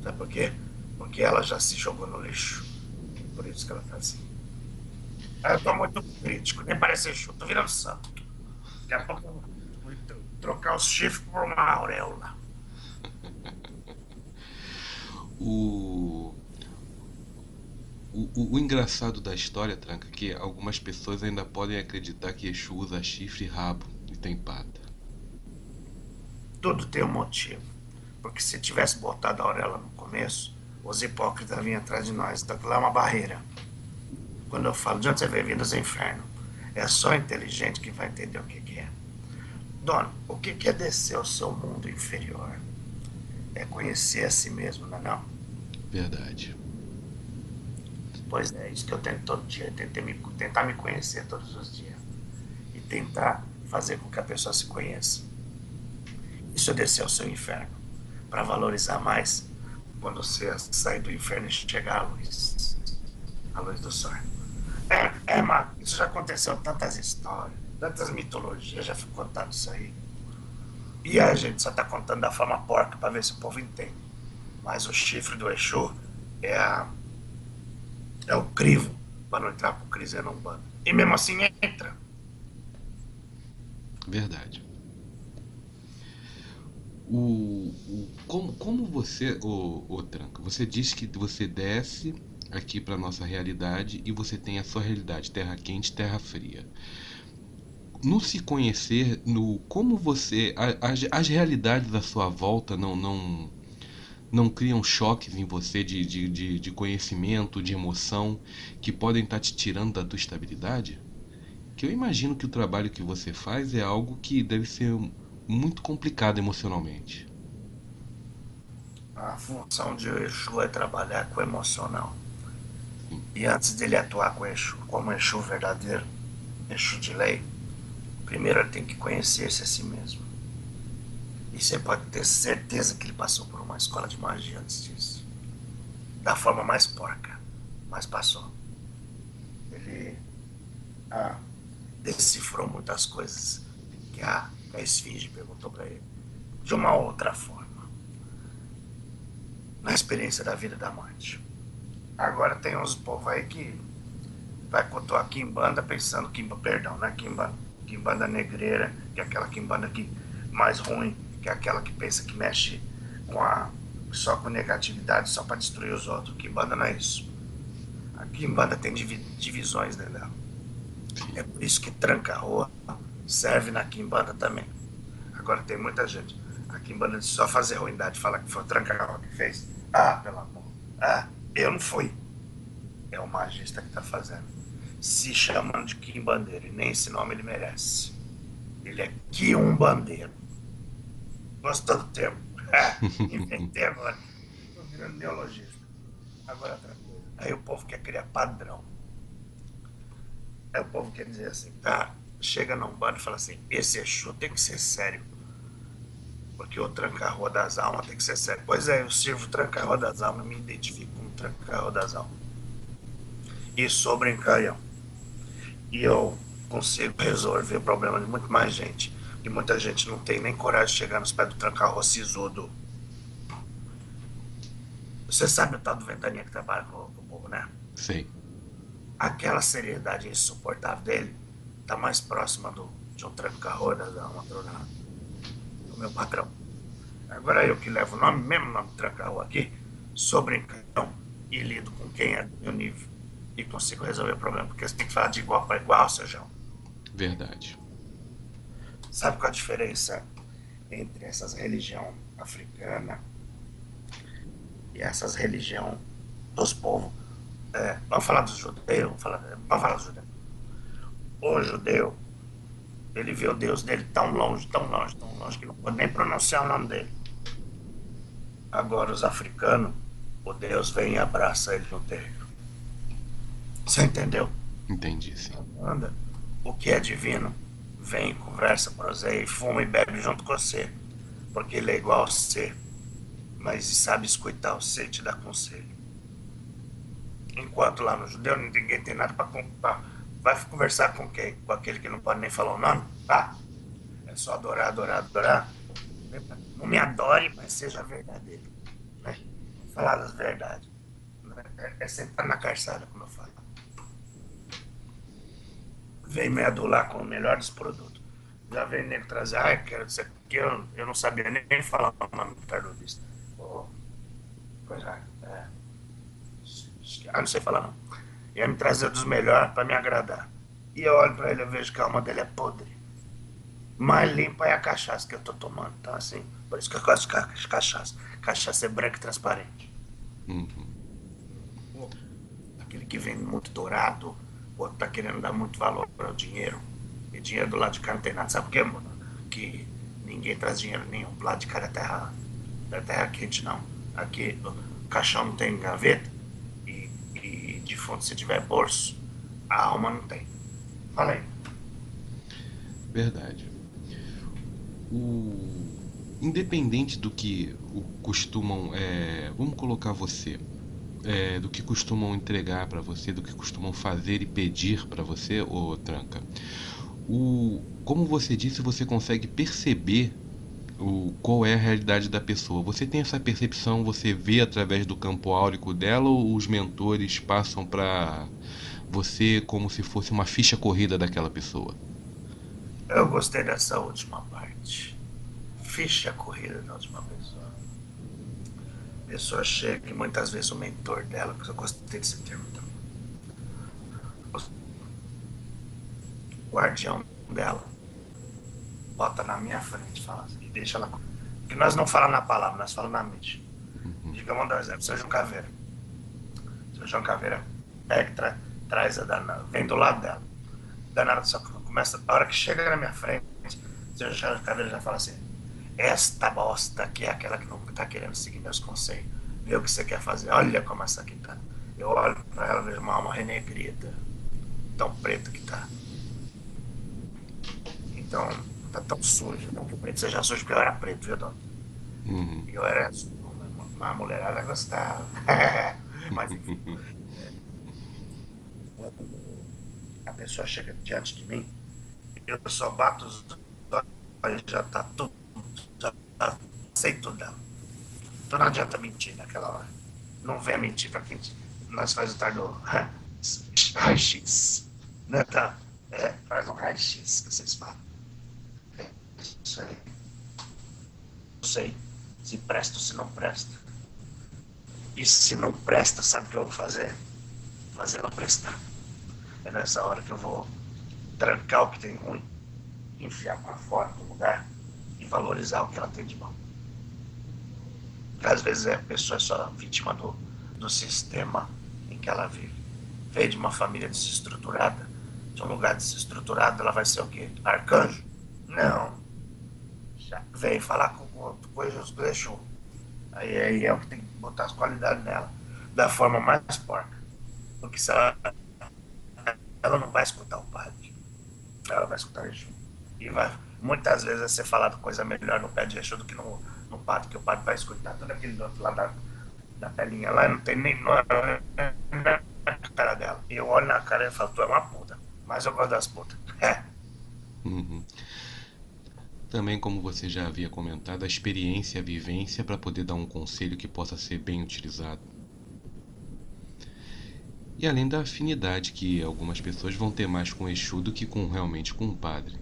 Sabe por quê? Porque ela já se jogou no lixo. Por isso que ela está assim. Eu tô muito crítico, nem parece Exu, tô virando santo. Daqui a pouco eu vou trocar os chifres por uma auréola. O, o engraçado da história, Tranca, é que algumas pessoas ainda podem acreditar que Exu usa chifre, rabo e tem pata. Tudo tem um motivo. Porque se tivesse botado a auréola no começo, os hipócritas vinham atrás de nós. Então aquilo é uma barreira. Quando eu falo de onde você veio vindo dos infernos, é só inteligente que vai entender o que é. Dona, o que é descer ao seu mundo inferior? É conhecer a si mesmo, não é não? Verdade. Pois é, isso que eu tento todo dia, tentar me conhecer todos os dias. E tentar fazer com que a pessoa se conheça. Isso é descer ao seu inferno. Para valorizar mais quando você sair do inferno e chegar à luz do sol. Mas isso já aconteceu, tantas histórias, tantas mitologias, já foi contado isso aí. E a gente só tá contando da forma porca para ver se o povo entende. Mas o chifre do Exu é, a, é o crivo para não entrar pro crise não bando. E mesmo assim entra. Verdade. Como você, o Tranca, você disse que você desce aqui para nossa realidade e você tem a sua realidade, terra quente, terra fria. No se conhecer, no como você, as realidades à sua volta não criam choques em você de conhecimento, de emoção, que podem estar te tirando da tua estabilidade? Que eu imagino que o trabalho que você faz é algo que deve ser muito complicado emocionalmente. A função de Exu é trabalhar com o emocional. Sim, E antes dele atuar com Exu, como Exu verdadeiro, Exu de lei, primeiro ele tem que conhecer-se a si mesmo. E você pode ter certeza que ele passou por uma escola de magia antes disso. Da forma mais porca, mas passou. Ele ah, decifrou muitas coisas que a Esfinge perguntou para ele. De uma outra forma. Na experiência da vida e da morte. Agora tem uns povos aí que vai cultuar Kimbanda pensando que, perdão, não é Kimbanda, Kimbanda negreira, que é aquela Kimbanda que mais ruim, que é aquela que pensa que mexe com a só com negatividade, só para destruir os outros. Kimbanda não é isso. A Kimbanda tem divisões dentro dela. sim. É por isso que tranca-rua serve na Kimbanda também. Agora tem muita gente. A Kimbanda de só fazer ruindade, falar que foi o tranca-rua que fez. Ah, pelo amor. Ah, eu não fui. É o magista que está fazendo. Se chamando de Quimbandeiro, e nem esse nome ele merece. Ele é Quiumbandeiro. Gostou do termo? Inventei agora. Estou virando neologista. Agora outra coisa. Aí o povo quer criar padrão. Aí o povo quer dizer assim, tá? Chega num bando e fala assim: esse Exu tem que ser sério. Porque o tranca-rua das almas tem que ser sério. Pois é, eu sirvo tranca-rua das almas, me identifico como tranca-rua das almas. E sou brincalhão. E eu consigo resolver o problema de muito mais gente. E muita gente não tem nem coragem de chegar nos pés do tranca-rua sisudo. Você sabe o tal do Ventania que trabalha com o povo, né? Sei. Aquela seriedade insuportável dele tá mais próxima de um tranca-rua da uma do meu patrão. Agora eu que levo o nome, mesmo nome tranca-rua aqui, sou brincalhão e lido com quem é do meu nível. E consigo resolver o problema, porque você tem que falar de igual para igual, seu João. Verdade. Sabe qual a diferença entre essas religiões africanas e essas religiões dos povos? Vamos falar dos judeus? Vamos falar dos judeus. O judeu, ele vê o Deus dele tão longe, tão longe, tão longe, que não pode nem pronunciar o nome dele. Agora, os africanos, o Deus vem e abraça ele no terreiro. Você entendeu? Entendi, sim. Anda. O que é divino vem, conversa, proseia, fuma e bebe junto com você. Porque ele é igual a você, mas sabe escutar você e te dar conselho. Enquanto lá no judeu ninguém tem nada para comprar. Vai conversar com quem? Com aquele que não pode nem falar o nome? Ah, é só adorar, adorar, adorar. Não me adore, mas seja verdadeiro. Né? Falar das verdades. É sentar na calçada, como eu falo. vem me adular com o melhor dos produtos. Já vem nego trazer, quero isso aqui, eu não sabia nem falar o nome do tardovisto. Oh, coisa, não sei falar não. Ia me trazer dos melhores para me agradar. E eu olho para ele e vejo que a alma dele é podre. Mais limpa é a cachaça que eu tô tomando. Então, assim, por isso que eu gosto de cachaça. Cachaça é branca e transparente. Uhum. Aquele que vem muito dourado, o outro tá querendo dar muito valor para o dinheiro. E dinheiro do lado de cá não tem nada. Sabe por quê, mano? Que ninguém traz dinheiro nenhum. Do lado de cá da terra quente, não. Aqui o caixão não tem gaveta e de fundo, se tiver bolso, a alma não tem. Fala aí. Verdade. O... Independente do que costumam, vamos colocar você, do que costumam entregar para você, do que costumam fazer e pedir para você, ô Tranca, como você disse, você consegue perceber qual é a realidade da pessoa. Você tem essa percepção, você vê através do campo áurico dela ou os mentores passam para você como se fosse uma ficha corrida daquela pessoa? Eu gostei dessa última parte. Ficha corrida da última pessoa. A pessoa chega e muitas vezes o mentor dela, que eu gostei desse termo também, o guardião dela, bota na minha frente fala assim, e deixa ela. Porque nós não falamos na palavra, nós falamos na mente. Digamos, vamos dar um exemplo, seu João Caveira. Seu João Caveira pega, traz a danada, vem do lado dela. Danada só começa, a hora que chega na minha frente, seu João Caveira já fala assim: esta bosta aqui é aquela que não tá querendo seguir meus conselhos. Vê o que você quer fazer. Olha como essa aqui tá. Eu olho pra ela, vejo uma alma renegrida. Tão preta que tá. Então, tá tão sujo. Não que o preto seja sujo, porque eu era preto, viu, Dona? Uhum. Eu era uma mulherada gostava. Mas enfim, a pessoa chega diante de mim, eu só bato os olhos, já tá tudo. Já sei tudo dela. Então não adianta mentir naquela hora. Não venha mentir pra quem nós faz o tal do raio-x. Né, tá? Faz um raio-x que vocês falam. É isso aí. Não sei se presta ou se não presta. E se não presta, sabe o que eu vou fazer? Fazer ela prestar. É nessa hora que eu vou trancar o que tem ruim, enfiar para fora do lugar e valorizar o que ela tem de bom. Porque às vezes a pessoa é só vítima do sistema em que ela vive. Veio de uma família desestruturada, de um lugar desestruturado, ela vai ser o quê? Arcanjo? Não. Já veio falar com outro, coisas deixou. Aí é o que tem que botar as qualidades nela, da forma mais porca. Porque se ela não vai escutar o padre, ela vai escutar o Exu. E vai, muitas vezes vai ser falado coisa melhor no pé de Exu do que no padre, que o padre vai escutar todo aquele do outro lado da telinha lá, não tem nem na cara dela. E eu olho na cara e falo, tu é uma puta. Mas eu gosto das putas. Uhum. Também, como você já havia comentado, a experiência, a vivência para poder dar um conselho que possa ser bem utilizado. E além da afinidade que algumas pessoas vão ter mais com o Exu do que realmente com o padre.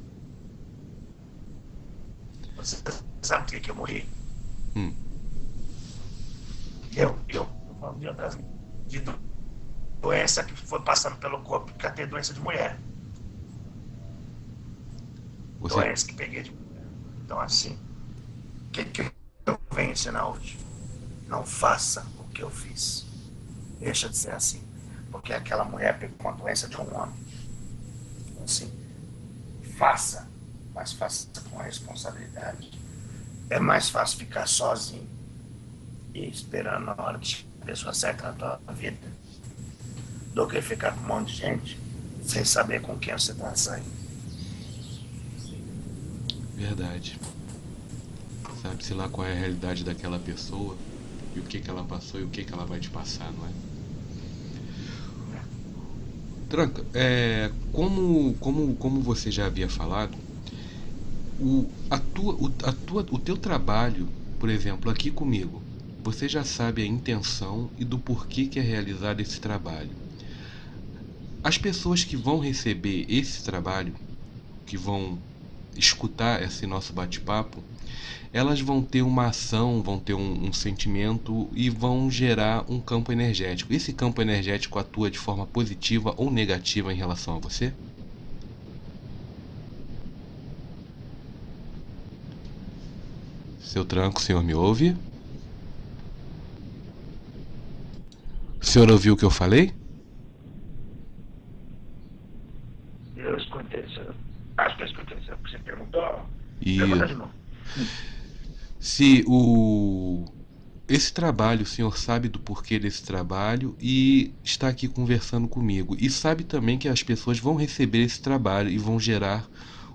Você sabe por que eu morri? Hum, Eu de doença que foi passando pelo corpo, porque eu tenho doença de mulher. você. Doença que peguei de mulher. Então, assim, o que eu venho ensinar hoje? Não faça o que eu fiz. Deixa de ser assim. Porque aquela mulher pegou uma doença de um homem. Então, assim, faça, mas faça com responsabilidade. É mais fácil ficar sozinho e esperando a hora que a pessoa certa na tua vida do que ficar com um monte de gente sem saber com quem você está saindo. Verdade. Sabe-se lá qual é a realidade daquela pessoa e o que que ela passou e o que que ela vai te passar, não é? Tranca, como você já havia falado, o teu trabalho, por exemplo, aqui comigo, você já sabe a intenção e do porquê que é realizado esse trabalho. As pessoas que vão receber esse trabalho, que vão escutar esse nosso bate-papo, elas vão ter uma ação, vão ter um sentimento e vão gerar um campo energético. Esse campo energético atua de forma positiva ou negativa em relação a você? Seu Tranco, o senhor me ouve? O senhor ouviu o que eu falei? Eu escutei isso. Acho que eu escutei isso. Você perguntou? E Pergunta de novo. se o esse trabalho, o senhor sabe do porquê desse trabalho e está aqui conversando comigo. E sabe também que as pessoas vão receber esse trabalho e vão gerar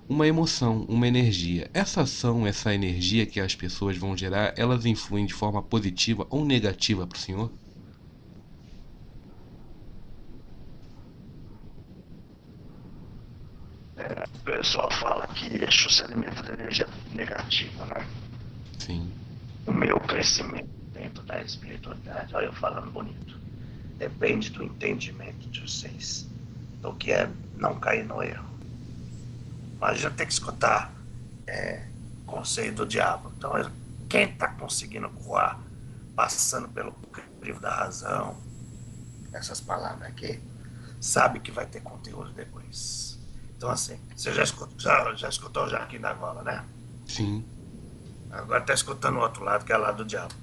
uma emoção, uma energia. Essa ação, essa energia que as pessoas vão gerar, elas influem de forma positiva ou negativa para o senhor? O pessoal fala que eixo se alimenta de energia negativa, né? Sim, O meu crescimento dentro da espiritualidade, olha eu falando bonito, depende do entendimento de vocês, do que é não cair no erro. Mas a gente tem que escutar conselho do diabo. Então, quem está conseguindo voar, passando pelo crivo da razão, essas palavras aqui, sabe que vai ter conteúdo depois. Então, assim, você já escutou o Jaquim da Gola, né? sim, Agora está escutando o outro lado, que é o lado do diabo.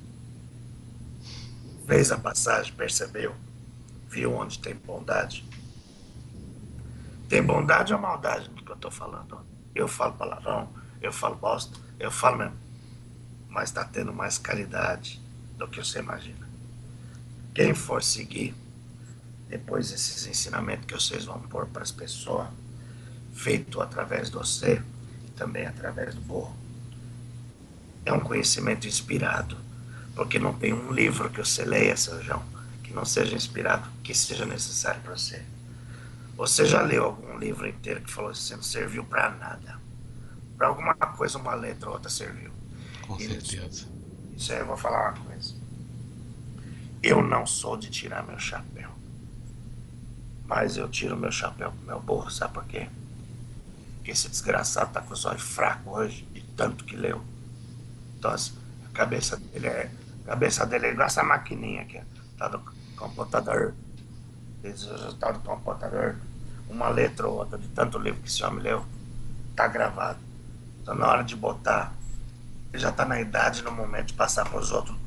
Fez a passagem, percebeu, viu onde tem bondade. Tem bondade ou maldade no que eu estou falando? Eu falo palavrão, eu falo bosta, eu falo mesmo. Mas está tendo mais caridade do que você imagina. Quem for seguir, depois esses ensinamentos que vocês vão pôr para as pessoas, feito através de você e também através do burro, é um conhecimento inspirado. Porque não tem um livro que você leia, seu João, que não seja inspirado, que seja necessário para você. Você já leu algum livro inteiro que falou assim, não serviu para nada? Para alguma coisa, uma letra ou outra serviu. com Isso, certeza. isso aí eu vou falar uma coisa. Eu não sou de tirar meu chapéu. Mas eu tiro meu chapéu pro meu burro, sabe por quê? Porque esse desgraçado tá com os olhos fracos hoje, de tanto que leu. Então, assim, a cabeça dele é igual essa maquininha aqui, tá do computador. Esse tá do computador. Uma letra ou outra de tanto livro que esse homem leu, tá gravado. Então, na hora de botar, ele já tá na idade, no momento de passar para os outros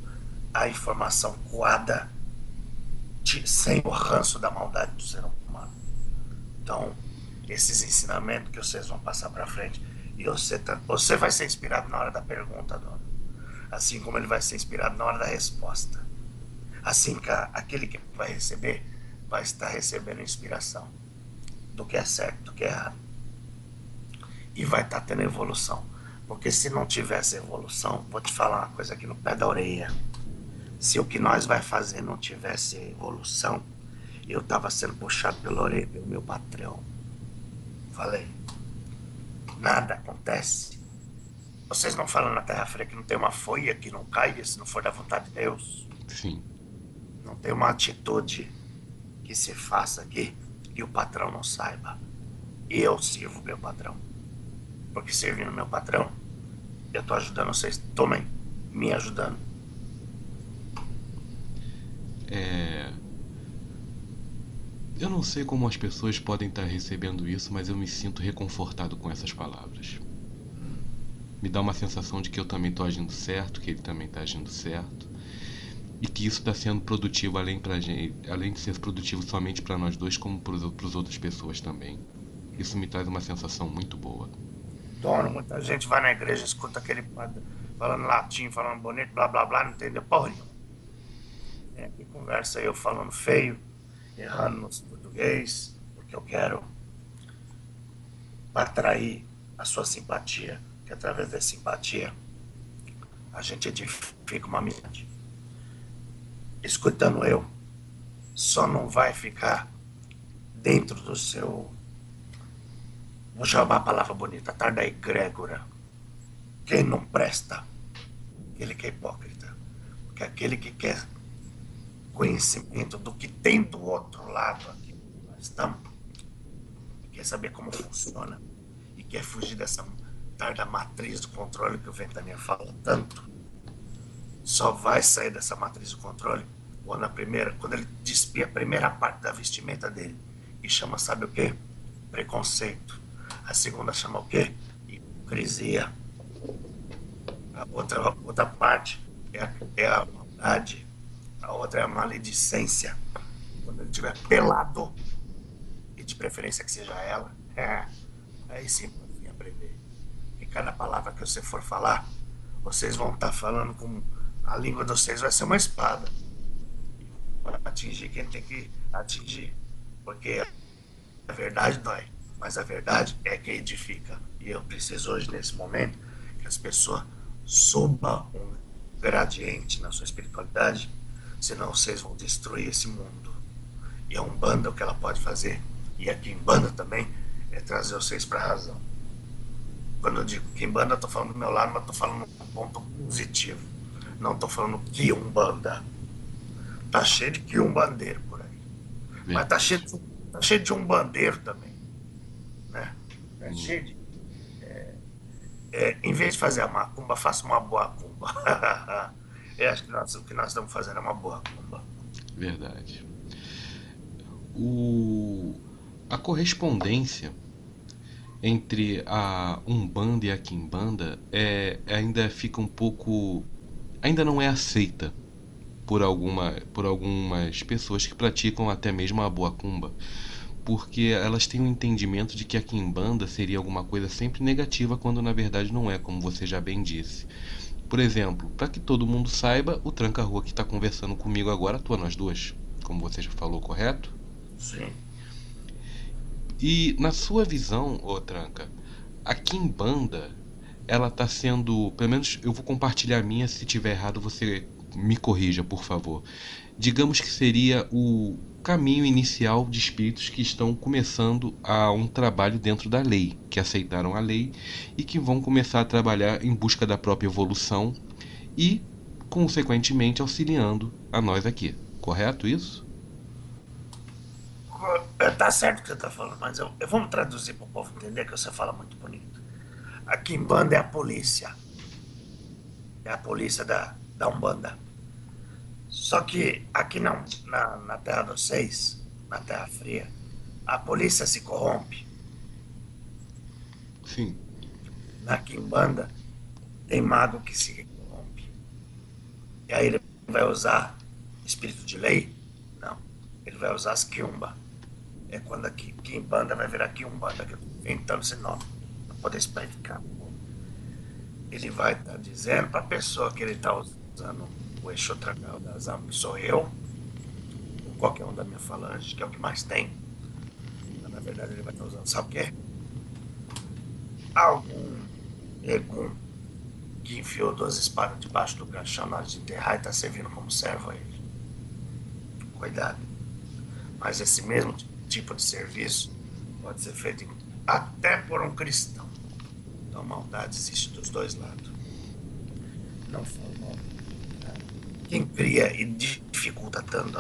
a informação coada, sem o ranço da maldade do ser humano. Então, esses ensinamentos que vocês vão passar para frente, e você vai ser inspirado na hora da pergunta, dona. Assim como ele vai ser inspirado na hora da resposta. Assim que aquele que vai receber, vai estar recebendo inspiração do que é certo, do que é errado. E vai estar tendo evolução. Porque se não tivesse evolução, vou te falar uma coisa aqui no pé da orelha. Se o que nós vai fazer não tivesse evolução, eu estava sendo puxado pela orelha pelo meu patrão. Falei, nada acontece. Vocês não falam na Terra Fria que não tem uma folha que não caia se não for da vontade de Deus? Sim, Não tem uma atitude que se faça aqui e o patrão não saiba. E eu sirvo meu patrão. Porque servindo meu patrão, eu estou ajudando vocês também, me ajudando. eu não sei como as pessoas podem estar recebendo isso, mas eu me sinto reconfortado com essas palavras. Me dá uma sensação de que eu também estou agindo certo, que ele também está agindo certo, e que isso está sendo produtivo além de ser produtivo somente para nós dois, como para as outras pessoas também. Isso me traz uma sensação muito boa. Dono, muita gente vai na igreja, escuta aquele padre falando latim, falando bonito, blá blá blá, não entendeu porra nenhuma. E conversa eu falando feio, errando no português, porque eu quero atrair a sua simpatia, que através da simpatia a gente edifica uma amizade. Escutando eu, só não vai ficar dentro do seu. Vou chamar a palavra bonita, tá? Da egrégora. Quem não presta, aquele que é hipócrita. Porque aquele que quer conhecimento do que tem do outro lado aqui, estamos, e quer saber como funciona, e quer fugir dessa tal da matriz do controle que o Ventania fala tanto, só vai sair dessa matriz do controle quando ele despir a primeira parte da vestimenta dele, e chama, sabe o quê? Preconceito. A segunda chama o quê? Hipocrisia. A outra parte é a maldade. A outra é a maledicência. Quando ele estiver pelado, e de preferência que seja ela, aí sim pode vir aprender. E cada palavra que você for falar, vocês vão estar falando com. A língua de vocês vai ser uma espada. Para atingir quem tem que atingir. Porque a verdade dói, mas a verdade é que edifica. E eu preciso hoje, nesse momento, que as pessoas subam um gradiente na sua espiritualidade, senão vocês vão destruir esse mundo. E a Umbanda, o que ela pode fazer, e a Quimbanda também, é trazer vocês para a razão. Quando eu digo Quimbanda, eu estou falando do meu lado, mas estou falando um ponto positivo. Não estou falando que Umbanda. Tá cheio de Quimbandeiro por aí. Mas tá cheio de umbandeiro também. Né? Tá cheio de. Em vez de fazer a macumba, faça uma boa cumba. Eu acho que o que nós estamos fazendo é uma boa cumba. Verdade. O... A correspondência entre a Umbanda e a Quimbanda ainda fica um pouco. Ainda não é aceita por algumas pessoas que praticam até mesmo a boa cumba, porque elas têm um entendimento de que a quimbanda seria alguma coisa sempre negativa, quando na verdade não é, como você já bem disse. Por exemplo, para que todo mundo saiba, o tranca-rua que está conversando comigo agora atua nós duas, como você já falou, correto? Sim. E na sua visão, ô Tranca, a quimbanda, ela está sendo, pelo menos eu vou compartilhar a minha, se tiver errado você me corrija, por favor. Digamos que seria o caminho inicial de espíritos que estão começando a um trabalho dentro da lei, que aceitaram a lei e que vão começar a trabalhar em busca da própria evolução e, consequentemente, auxiliando a nós aqui. Correto isso? Tá certo o que você tá falando, mas vamos traduzir para o povo entender que você fala muito bonito. A Quimbanda é a polícia. É a polícia da Umbanda. Só que aqui na terra dos seis, na Terra Fria, a polícia se corrompe. Sim. Na Quimbanda, tem mago que se corrompe. E aí ele vai usar espírito de lei? Não. Ele vai usar as Quiumba. É quando a Quimbanda vai virar Quiumbanda, que eu estou inventando esse nome, para poder explicar. Ele vai estar dizendo para a pessoa que ele está usando o Exu Tragal das Almas, que sou eu, ou qualquer um da minha falange, que é o que mais tem. Mas, na verdade, ele vai estar usando, sabe o quê? Algum egum que enfiou 2 espadas debaixo do caixão na hora de enterrar e está servindo como servo a ele. Cuidado. Mas esse mesmo tipo de serviço pode ser feito até por um cristão. Então, a maldade existe dos dois lados. Não falo mal. Quem cria e dificulta tanto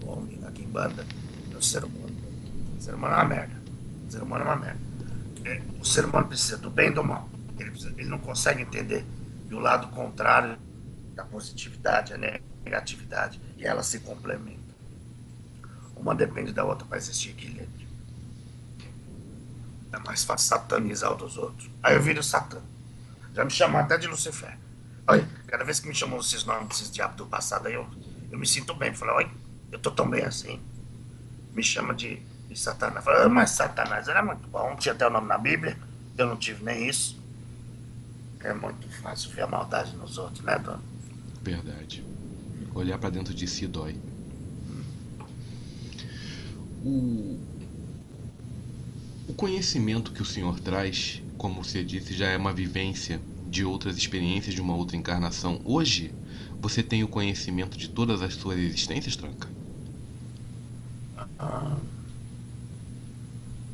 o homem da Quimbanda é o ser humano. O ser humano é uma merda. O ser humano é uma merda. O ser humano precisa do bem e do mal. Ele não consegue entender o lado contrário da positividade, a negatividade, e elas se complementam. Uma depende da outra para existir equilíbrio. É mais fácil satanizar o dos outros. Aí eu viro Satã. Já me chamam até de Lucifer. Olha, cada vez que me chamam esses nomes, desses diabos do passado, aí eu me sinto bem. Falo, olha, eu tô tão bem assim. Me chama de Satanás. Falo, mas Satanás era muito bom. Tinha até o nome na Bíblia. Eu não tive nem isso. É muito fácil ver a maldade nos outros, né, dona? Verdade. Olhar para dentro de si dói. O conhecimento que o senhor traz, como você disse, já é uma vivência de outras experiências, de uma outra encarnação. Hoje, você tem o conhecimento de todas as suas existências, Tranca?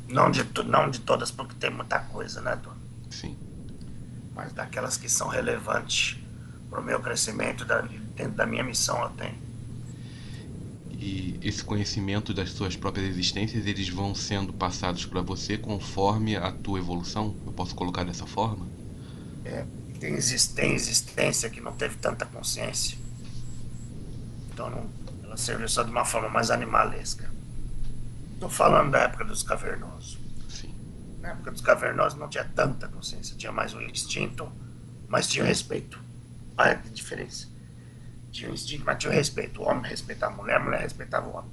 Não de todas, porque tem muita coisa, né, dona? Sim. Mas daquelas que são relevantes para o meu crescimento, dentro da minha missão, eu tenho. E esse conhecimento das suas próprias existências, eles vão sendo passados para você conforme a tua evolução? Eu posso colocar dessa forma? É, tem existência que não teve tanta consciência. Então ela serviu só de uma forma mais animalesca. Estou falando da época dos cavernosos. Sim, Na época dos cavernosos não tinha tanta consciência, tinha mais o instinto, mas tinha o respeito. Olha que diferença. Tinha o instinto, mas tinha o respeito. O homem respeitava a mulher respeitava o homem.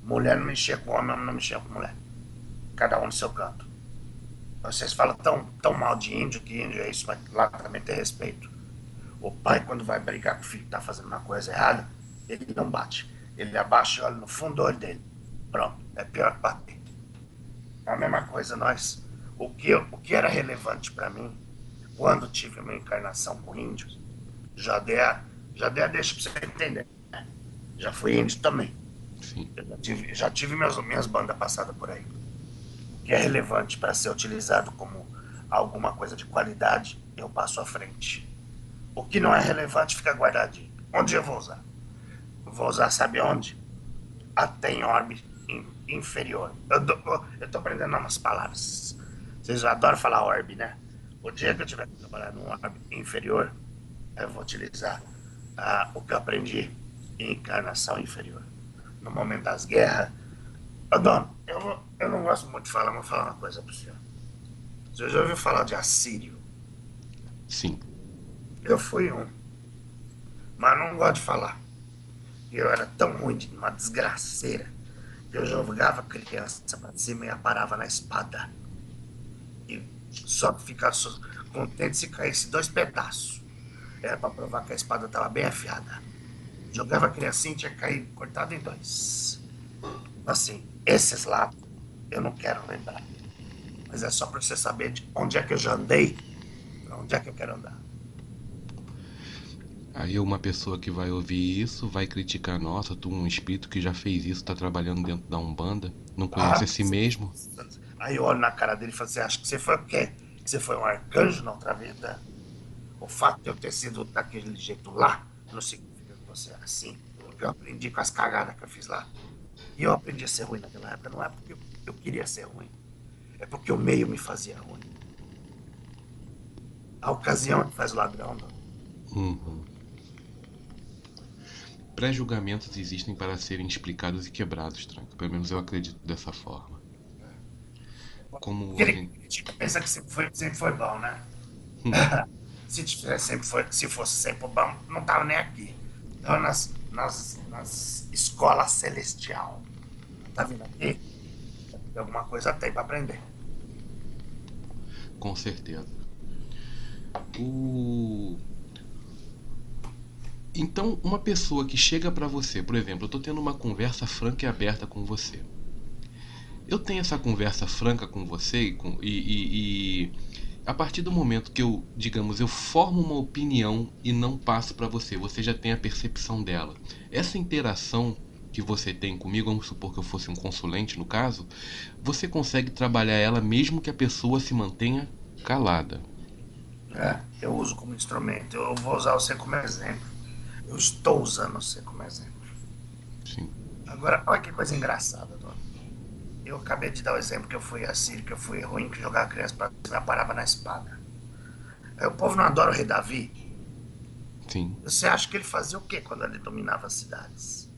Mulher não mexia com o homem não mexia com a mulher. Cada um no seu canto. Vocês falam tão mal de índio, que índio é isso, mas lá também tem respeito. O pai, quando vai brigar com o filho que está fazendo uma coisa errada, ele não bate. Ele abaixa e olha no fundo do olho dele. Pronto, é pior que bater. É a mesma coisa nós. O que era relevante para mim, quando tive uma encarnação com índios, já dei a deixa para você entender. Né? Já fui índio também. sim. Eu já tive minhas bandas passadas por aí. O que é relevante para ser utilizado como alguma coisa de qualidade, eu passo à frente. O que não é relevante fica guardadinho. Onde eu vou usar? Vou usar, sabe onde? Até em orbe inferior. Eu tô aprendendo umas palavras. Vocês adoram falar orbe, né? O dia que eu tiver que trabalhar num orbe inferior, eu vou utilizar o que eu aprendi em encarnação inferior. No momento das guerras. Ô, dono, eu não gosto muito de falar, mas vou falar uma coisa pro senhor. O senhor já ouviu falar de assírio? Sim. Eu fui um, mas não gosto de falar. Eu era tão ruim, de uma desgraceira, que eu jogava criança pra cima e aparava na espada. E só ficar contente se caísse 2 pedaços. Era pra provar que a espada estava bem afiada. Jogava a criancinha e tinha que cair cortado em 2. Assim, esses lá eu não quero lembrar. Mas é só pra você saber de onde é que eu já andei, pra onde é que eu quero andar. Aí uma pessoa que vai ouvir isso vai criticar, nossa, tu um espírito que já fez isso, tá trabalhando dentro da Umbanda, não conhece a Ah, si mesmo? aí eu olho na cara dele e falo assim: acha que você foi o quê? Que você foi um arcanjo na outra vida? O fato de eu ter sido daquele jeito lá não significa que você é assim. Porque eu aprendi com as cagadas que eu fiz lá. E eu aprendi a ser ruim naquela época. Não é porque eu queria ser ruim. É porque o meio me fazia ruim. A ocasião é que faz o ladrão. Não? Uhum. Pré-julgamentos existem para serem explicados e quebrados, Tranca. Pelo menos eu acredito dessa forma. Como a Aquele gente. que pensa que sempre foi bom, né? Se fosse sempre bom, não tava nem aqui. Tava nas escolas celestial. Tá vindo aqui? Alguma coisa tem pra aprender. Com certeza. O... Então, uma pessoa que chega pra você, por exemplo, eu tô tendo uma conversa franca e aberta com você. Eu tenho essa conversa franca com você e a partir do momento que eu, digamos, eu formo uma opinião e não passo pra você, você já tem a percepção dela. Essa interação que você tem comigo, vamos supor que eu fosse um consulente no caso, você consegue trabalhar ela mesmo que a pessoa se mantenha calada. Eu uso como instrumento. Eu vou usar você como exemplo. Eu estou usando você como exemplo. Sim. Agora, olha que coisa engraçada, dona. Eu acabei de dar o exemplo que eu fui assírio, que eu fui ruim, que jogava criança pra cima e parava na espada. Aí o povo não adora o rei Davi. Sim. Você acha que ele fazia o quê quando ele dominava as cidades?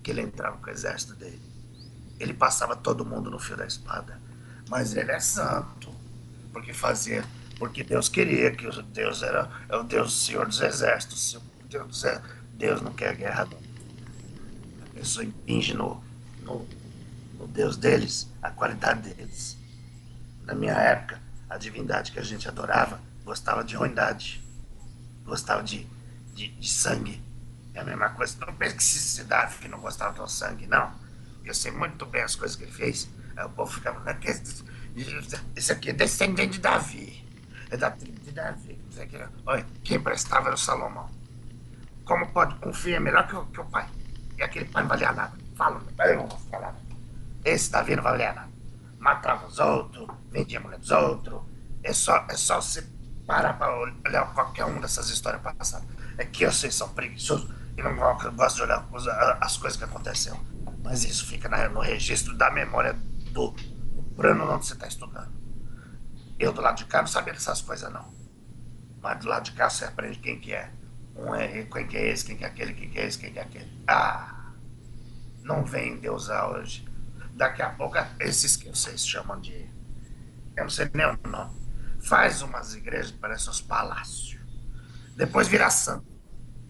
Que ele entrava com o exército dele. Ele passava todo mundo no fio da espada. Mas ele é santo. Porque fazia. Porque Deus queria que Deus é o Deus Senhor dos Exércitos. Deus não quer guerra, não. A pessoa impinge no, no Deus deles a qualidade deles. Na minha época, a divindade que a gente adorava gostava de ruindade, gostava de sangue. É a mesma coisa. Não pense que se Davi não gostava do sangue, não. Eu sei muito bem as coisas que ele fez. Aí o povo ficava. Esse aqui é descendente de Davi. É da tribo de Davi. Olha, quem prestava era o Salomão. Como pode? Um filho é melhor que o pai. E aquele pai não valia nada. Fala, eu não vou falar. Esse Davi não valia nada. Matava os outros, vendia a mulher dos outros. É só você parar pra olhar qualquer uma dessas histórias passadas. É que vocês são preguiçosos. E não gosto de olhar as coisas que aconteceram. Mas isso fica no registro da memória do plano onde você está estudando. Eu do lado de cá não sabia dessas coisas, não. Mas do lado de cá você aprende quem que é. Quem que é esse, quem que é aquele, quem que é esse, quem que é aquele. Ah, não vem deusar hoje. Daqui a pouco, esses que vocês chamam de. Eu não sei nem o nome. Faz umas igrejas que parecem uns palácios. Depois vira santo.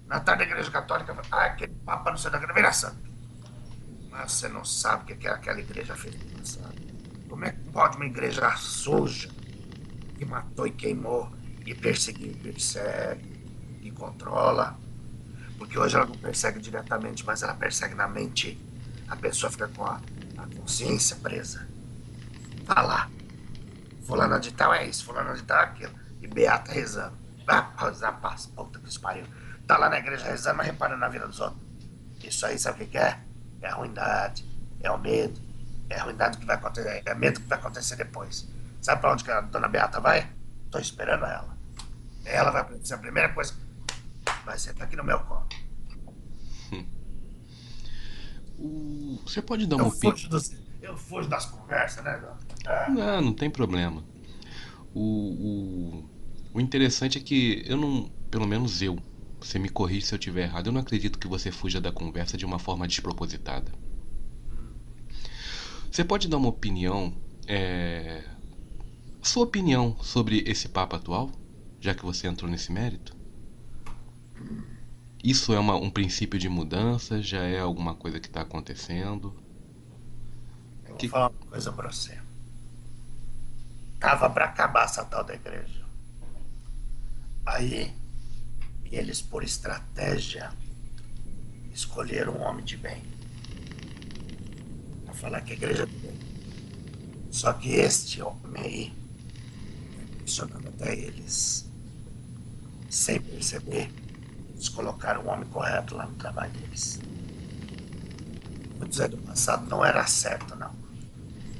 Na tarde da igreja católica, aquele papa não sei da igreja, vira santo. Mas você não sabe o que é aquela igreja feminina, sabe? Como é que pode uma igreja suja, que matou e queimou, e perseguiu e persegue, e controla? Porque hoje ela não persegue diretamente, mas ela persegue na mente. A pessoa fica com a consciência presa. Tá lá. Fulana de tal é isso, fulana de tal é aquilo. E Beata rezando. Ah, rapaz, puta que pariu. Tá lá na igreja rezando, mas reparando na vida dos outros. Isso aí, sabe o que é? É a ruindade, é o medo, é a ruindade que vai acontecer, é medo que vai acontecer depois. Sabe pra onde que a dona Beata vai? Tô esperando ela. Ela vai ser a primeira coisa. Vai sentar aqui no meu colo. Você pode dar uma Eu opinião? fujo, dos, eu fujo das conversas, né, dona? Ah, Não, não tem problema. O, o, o interessante é que eu não, pelo menos eu, você me corrige se eu estiver errado, eu não acredito que você fuja da conversa de uma forma despropositada. Você pode dar uma opinião, sua opinião sobre esse Papa atual, já que você entrou nesse mérito? Isso é um princípio de mudança? Já é alguma coisa que está acontecendo? eu vou Que, falar uma coisa pra você. Tava pra acabar essa tal da igreja. Aí, eles, por estratégia, escolheram um homem de bem. Pra falar que a igreja é do bem. Só que este homem aí, funcionando até eles, sem perceber, eles colocaram o homem correto lá no trabalho deles. Vou dizer, do passado não era certo, não.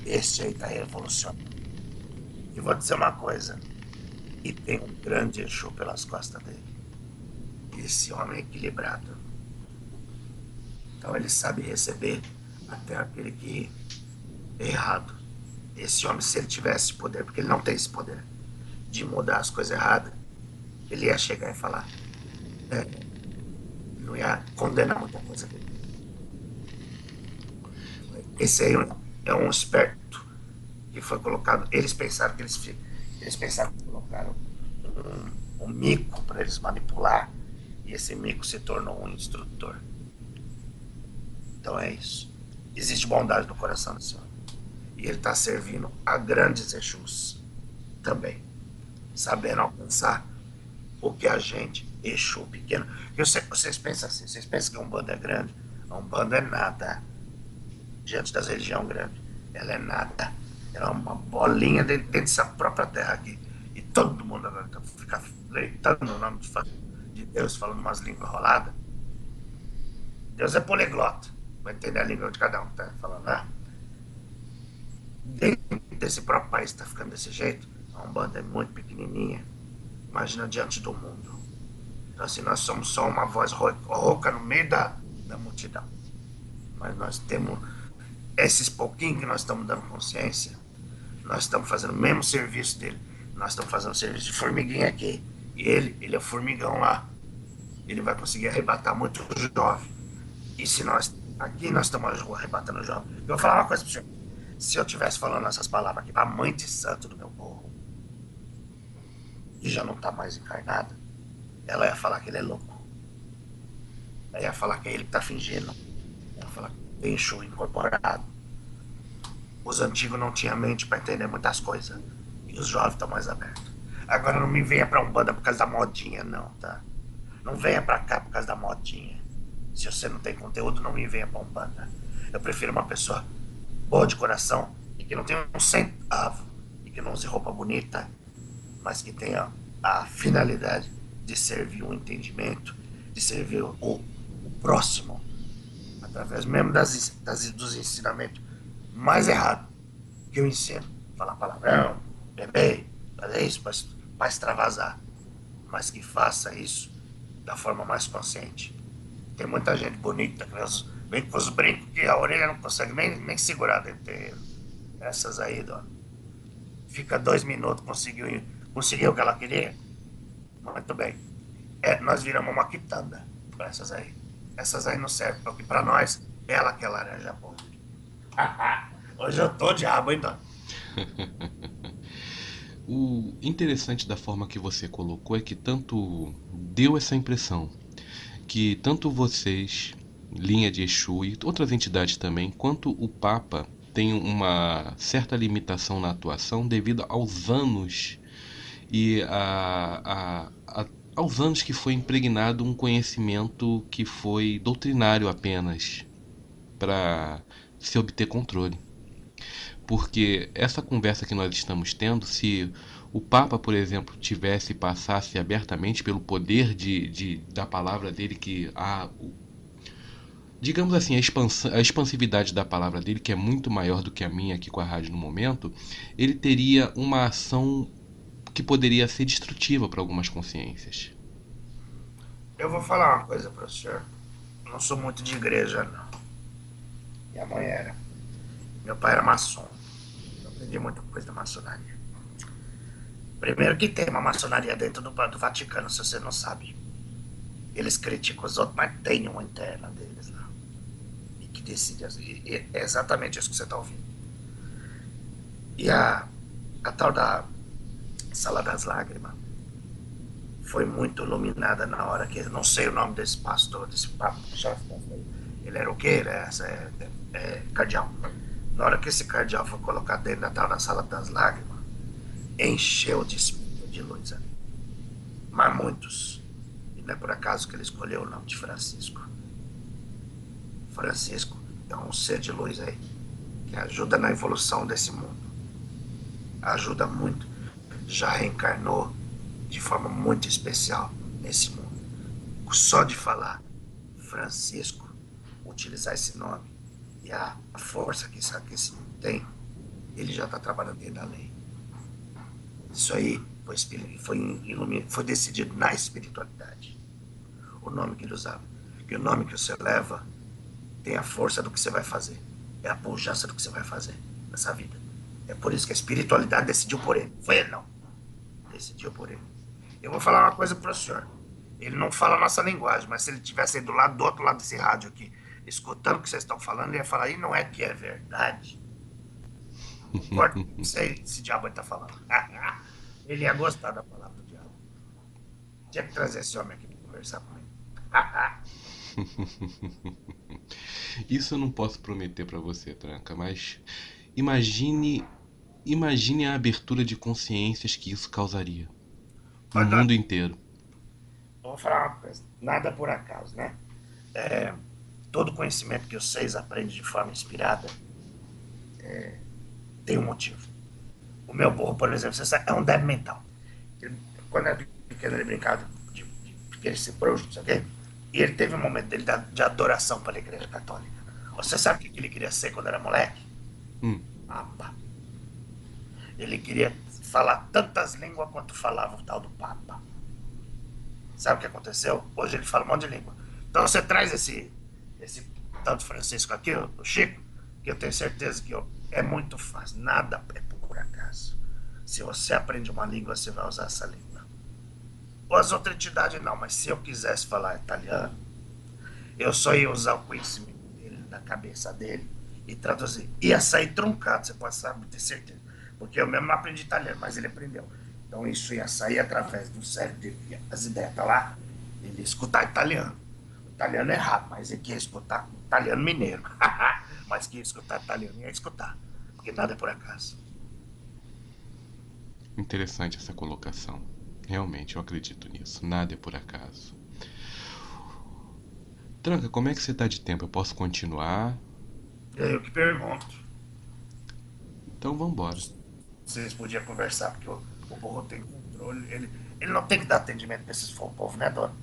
Este aí tá revolucionando. E vou dizer uma coisa, e tem um grande Exu pelas costas dele. Esse homem é equilibrado. Então ele sabe receber até aquele que é errado. Esse homem, se ele tivesse poder, porque ele não tem esse poder, de mudar as coisas erradas, ele ia chegar e falar, não ia condenar muita coisa dele. Esse aí é um esperto que foi colocado. Eles pensaram que colocaram um mico para eles manipular, e esse mico se tornou um instrutor. Então é isso. Existe bondade no coração do Senhor. E ele está servindo a grandes Exus também, sabendo alcançar o que a gente, Exu pequeno. Vocês pensam assim, vocês pensam que um bando é grande? Um bando é nada diante das religiões grandes. Ela é nada. Ela é uma bolinha dentro dessa própria terra aqui. E todo mundo agora fica gritando o nome de Deus, falando umas línguas roladas. Deus é poliglota. Vai entender a língua de cada um, tá falando, né? Dentro desse próprio país está ficando desse jeito. A Umbanda é muito pequenininha. Imagina diante do mundo. Então, assim, nós somos só uma voz rouca no meio da multidão. Mas nós temos esses pouquinhos que nós estamos dando consciência. Nós estamos fazendo o mesmo serviço dele. Nós estamos fazendo o serviço de formiguinha aqui. E ele é o formigão lá. Ele vai conseguir arrebatar muito jovem. E se nós, aqui nós estamos arrebatando jovem. Eu vou falar uma coisa para o senhor. Se eu estivesse falando essas palavras aqui para a mãe de santo do meu povo, que já não está mais encarnada, ela ia falar que ele é louco. Ela ia falar que é ele que está fingindo. Ela ia falar que tem Exu incorporado. Os antigos não tinham mente para entender muitas coisas. E os jovens estão mais abertos. Agora não me venha para Umbanda por causa da modinha, não, tá? Não venha para cá por causa da modinha. Se você não tem conteúdo, não me venha para Umbanda. Eu prefiro uma pessoa boa de coração e que não tenha um centavo e que não use roupa bonita, mas que tenha a finalidade de servir o entendimento, de servir o próximo, através mesmo dos ensinamentos mais errados que eu ensino. Falar palavrão, beber, fazer isso para extravasar, mas que faça isso da forma mais consciente. Tem muita gente bonita, vem com os brincos que a orelha não consegue nem segurar dentro do terreiro. Essas aí, dona. Fica 2 minutos, conseguiu o que ela queria? Muito bem. Nós viramos uma quitanda com essas aí. Essas aí não servem, porque pra nós, ela que é laranja podre. Hoje eu tô diabo, hein, dona? O interessante da forma que você colocou é que tanto deu essa impressão que tanto vocês, linha de Exu e outras entidades também, quanto o Papa tem uma certa limitação na atuação devido aos anos e aos anos que foi impregnado um conhecimento que foi doutrinário apenas para se obter controle. Porque essa conversa que nós estamos tendo, se o Papa, por exemplo, tivesse e passasse abertamente pelo poder da palavra dele, que digamos assim, a expansividade da palavra dele, que é muito maior do que a minha aqui com a rádio no momento, ele teria uma ação que poderia ser destrutiva para algumas consciências. Eu vou falar uma coisa para o senhor. Não sou muito de igreja, não. Minha mãe era. Meu pai era maçom. Eu aprendi muita coisa da maçonaria. Primeiro que tem uma maçonaria dentro do Vaticano, se você não sabe. Eles criticam os outros, mas tem uma interna deles lá. E que decide. E é exatamente isso que você está ouvindo. E a tal da Sala das Lágrimas foi muito iluminada na hora que, não sei o nome desse pastor, desse papo, ele era o quê? Ele cardeal. Na hora que esse cardeal foi colocado dentro da tal da Sala das Lágrimas, encheu de espírito de luz ali. Mas muitos. E não é por acaso que ele escolheu o nome de Francisco. Francisco é um ser de luz aí, que ajuda na evolução desse mundo. Ajuda muito. Já reencarnou de forma muito especial nesse mundo. Só de falar Francisco, utilizar esse nome e a força que esse mundo tem, ele já está trabalhando dentro da lei. Isso aí foi decidido na espiritualidade. O nome que ele usava. Que o nome que você leva tem a força do que você vai fazer. É a pujança do que você vai fazer nessa vida. É por isso que a espiritualidade decidiu por ele. Foi ele, não. Decidiu por ele. Eu vou falar uma coisa pro senhor. Ele não fala a nossa linguagem, mas se ele tivesse aí do outro lado desse rádio aqui, escutando o que vocês estão falando, ele ia falar, e não é que é verdade. Concordo com esse diabo aí tá falando. Ele ia gostar da palavra do diabo. Tinha que trazer esse homem aqui pra conversar comigo. Isso eu não posso prometer para você, Tranca, mas imagine, imagine a abertura de consciências que isso causaria no Mas, mundo inteiro. vou falar uma coisa. Nada por acaso, né? É, todo conhecimento que vocês aprendem de forma inspirada tem um motivo. O meu burro, por exemplo, você sabe, é um débil mental. Quando era pequeno, ele brincava de querer ser bruxo, não sei o quê. E ele teve um momento dele de adoração para a igreja católica. Você sabe o que ele queria ser quando era moleque? Hum. Papa. Ele queria falar tantas línguas quanto falava o tal do Papa. Sabe o que aconteceu? Hoje ele fala um monte de língua. Então você traz esse tal de Francisco aqui, o Chico, que eu tenho certeza que é muito fácil. Nada é por acaso. Se você aprende uma língua, você vai usar essa língua. Ou as outras entidades não, mas se eu quisesse falar italiano, eu só ia usar o conhecimento dele, da cabeça dele, e traduzir. Ia sair truncado, você pode saber, ter certeza. Porque eu mesmo não aprendi italiano, mas ele aprendeu. Então isso ia sair através do cérebro dele, as ideias estão lá, ele ia escutar italiano. O italiano é errado, mas ele queria escutar italiano mineiro. Mas queria escutar italiano, ia escutar. Porque nada é por acaso. Interessante essa colocação. Realmente, eu acredito nisso. Nada é por acaso. Tranca, como é que você tá de tempo? Eu posso continuar? É eu que pergunto. Então vambora. Vocês podiam conversar, porque o burro tem controle. Ele não tem que dar atendimento pra esses povo, né, dona?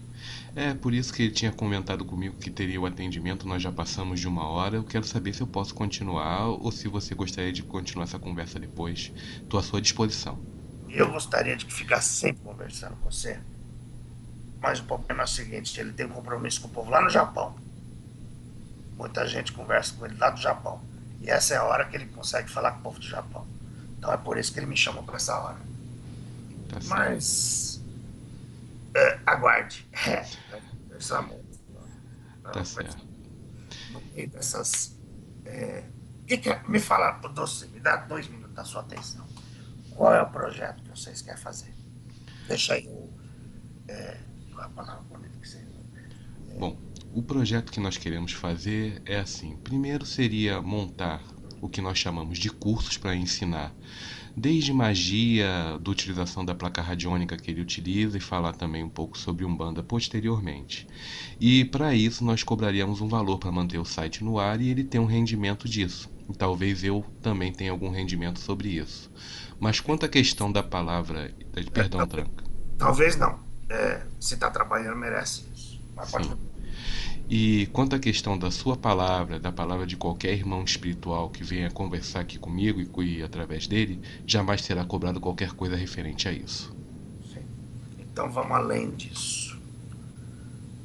É, por isso que ele tinha comentado comigo que teria o atendimento. Nós já passamos de 1 hora. Eu quero saber se eu posso continuar ou se você gostaria de continuar essa conversa depois. Estou à sua disposição. Eu gostaria de ficar sempre conversando com você. Mas o problema é o seguinte, ele tem um compromisso com o povo lá no Japão. Muita gente conversa com ele lá do Japão. E essa é a hora que ele consegue falar com o povo do Japão. Então é por isso que ele me chamou para essa hora. Tá certo. Mas aguarde. Essa Tá certo. no meio dessas. Me fala, Doce, me dá 2 minutos da sua atenção. Qual é o projeto que vocês querem fazer? Deixa aí a palavra bonita que você. Bom, o projeto que nós queremos fazer é assim: primeiro seria montar o que nós chamamos de cursos para ensinar desde magia, da utilização da placa radiônica que ele utiliza e falar também um pouco sobre Umbanda posteriormente. E para isso nós cobraríamos um valor para manter o site no ar e ele ter um rendimento disso. E talvez eu também tenha algum rendimento sobre isso. Mas quanto à questão da palavra, perdão, Tranca. Talvez não. Se está trabalhando, merece isso. Mas pode Sim. continuar. E quanto à questão da sua palavra, da palavra de qualquer irmão espiritual que venha conversar aqui comigo e através dele, jamais será cobrado qualquer coisa referente a isso. Sim. Então vamos além disso.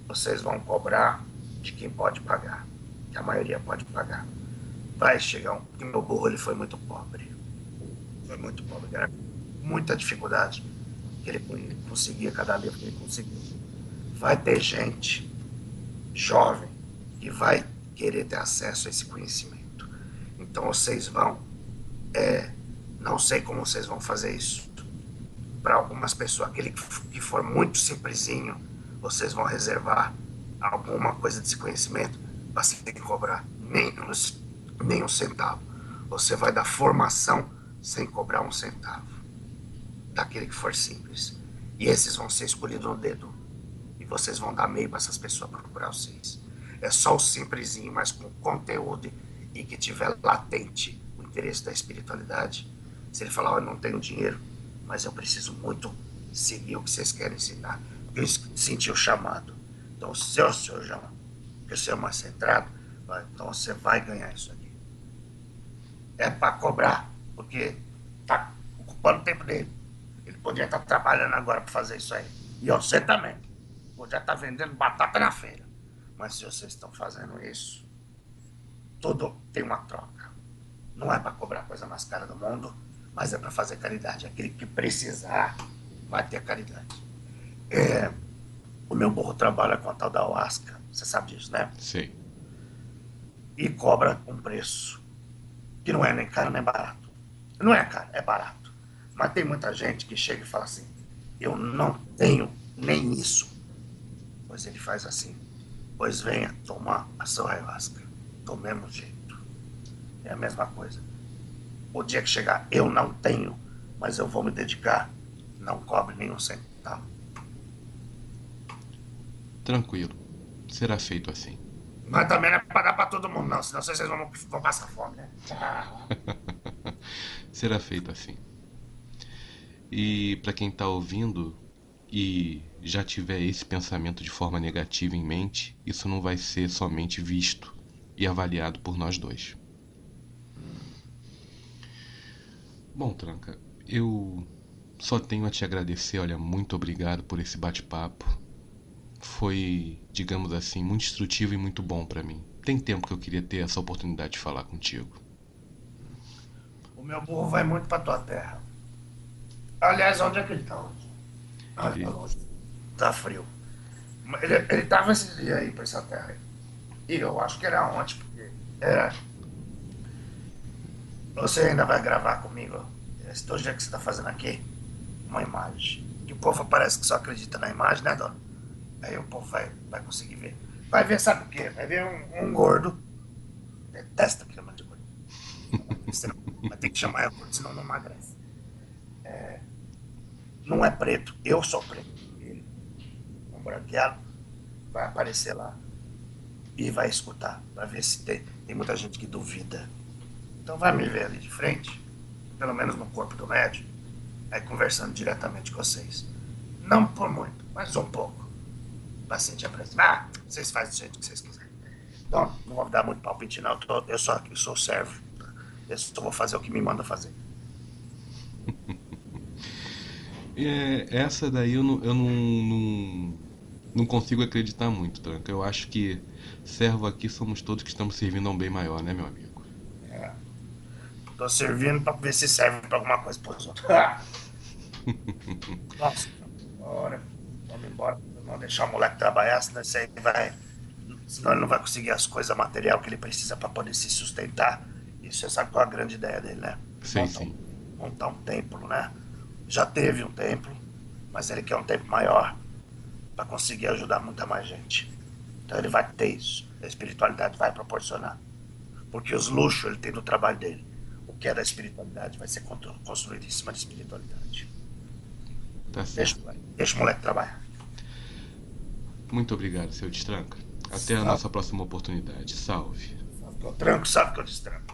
Vocês vão cobrar de quem pode pagar. Que a maioria pode pagar. Vai chegar um. Porque meu burro ele foi muito pobre. Foi muito pobre. Era muita dificuldade que ele conseguia cada livro que ele conseguiu. Vai ter gente jovem que vai querer ter acesso a esse conhecimento. Então vocês vão, não sei como vocês vão fazer isso. Para algumas pessoas, aquele que for muito simplesinho, vocês vão reservar alguma coisa desse conhecimento para sem cobrar nem um centavo. Você vai dar formação sem cobrar um centavo. Daquele que for simples. E esses vão ser escolhidos no dedo. E vocês vão dar meio para essas pessoas procurar vocês. É só o simplesinho, mas com conteúdo e que tiver latente o interesse da espiritualidade. Se ele falar, eu não tenho dinheiro, mas eu preciso muito seguir o que vocês querem ensinar. Eu senti o chamado. Então, se o senhor já, que o senhor é mais centrado, então você vai ganhar isso aqui. É para cobrar, porque está ocupando o tempo dele. Ele podia estar trabalhando agora para fazer isso aí. E você também. Podia estar vendendo batata na feira. Mas se vocês estão fazendo isso, tudo tem uma troca. Não é para cobrar a coisa mais cara do mundo, mas é para fazer caridade. Aquele que precisar vai ter caridade. O meu burro trabalha com a tal da ayahuasca. Você sabe disso, né? Sei. E cobra um preço que não é nem caro nem barato. Não é caro, é barato. Mas tem muita gente que chega e fala assim, eu não tenho nem isso. Pois ele faz assim, pois venha tomar a sua ayahuasca. Do mesmo jeito. É a mesma coisa. O dia que chegar, eu não tenho, mas eu vou me dedicar, não cobre nenhum centavo. Tranquilo. Será feito assim. Mas também não é para dar para todo mundo, não, senão vocês vão passar fome, né? Será feito assim. E para quem está ouvindo e já tiver esse pensamento de forma negativa em mente, isso não vai ser somente visto e avaliado por nós dois. Bom, Tranca, eu só tenho a te agradecer, olha, muito obrigado por esse bate-papo. Foi, digamos assim, muito instrutivo e muito bom para mim. Tem tempo que eu queria ter essa oportunidade de falar contigo. O meu burro vai muito para tua terra. Aliás, onde é que ele tá hoje? Ah, ele tá Ele, longe. Tá frio. Ele tava esse dia aí pra essa terra. E eu acho que era ontem, porque era. Você ainda vai gravar comigo esse dois dias que você tá fazendo aqui? Uma imagem. Que o povo parece que só acredita na imagem, né, dona? Aí o povo vai conseguir ver. Vai ver, sabe o quê? Vai ver um gordo. Detesta aquele monte de gordo. Você não, vai ter que chamar ele gordo, senão não emagrece. Não é preto, eu sou preto. Ele, um branqueado, vai aparecer lá e vai escutar, vai ver se tem muita gente que duvida. Então vai me ver ali de frente, pelo menos no corpo do médium, aí conversando diretamente com vocês. Não por muito, mas um pouco. O paciente apresenta, vocês fazem do jeito que vocês quiserem. Então, não vou dar muito palpite não, eu sou aqui, eu sou servo. Eu só vou fazer o que me manda fazer. essa daí eu não não consigo acreditar muito, Tranca. Eu acho que servo aqui somos todos que estamos servindo a um bem maior, né, meu amigo? É, tô servindo pra ver se serve pra alguma coisa pros outros. Nossa, bora. Vamos embora. Vamos deixar o moleque trabalhar, senão isso aí vai. Senão ele não vai conseguir as coisas material que ele precisa para poder se sustentar. E você sabe qual é a grande ideia dele, né? Sei Montar sim. montar um templo, né? Já teve um templo, mas ele quer um templo maior para conseguir ajudar muita mais gente. Então ele vai ter isso. A espiritualidade vai proporcionar. Porque os luxos ele tem no trabalho dele. O que é da espiritualidade vai ser construído em cima de espiritualidade. Tá Deixa, certo. deixa o moleque trabalhar. Muito obrigado, seu Destranca. Até a Sabe nossa próxima oportunidade. Salve. que eu tranco, sabe que eu destranco.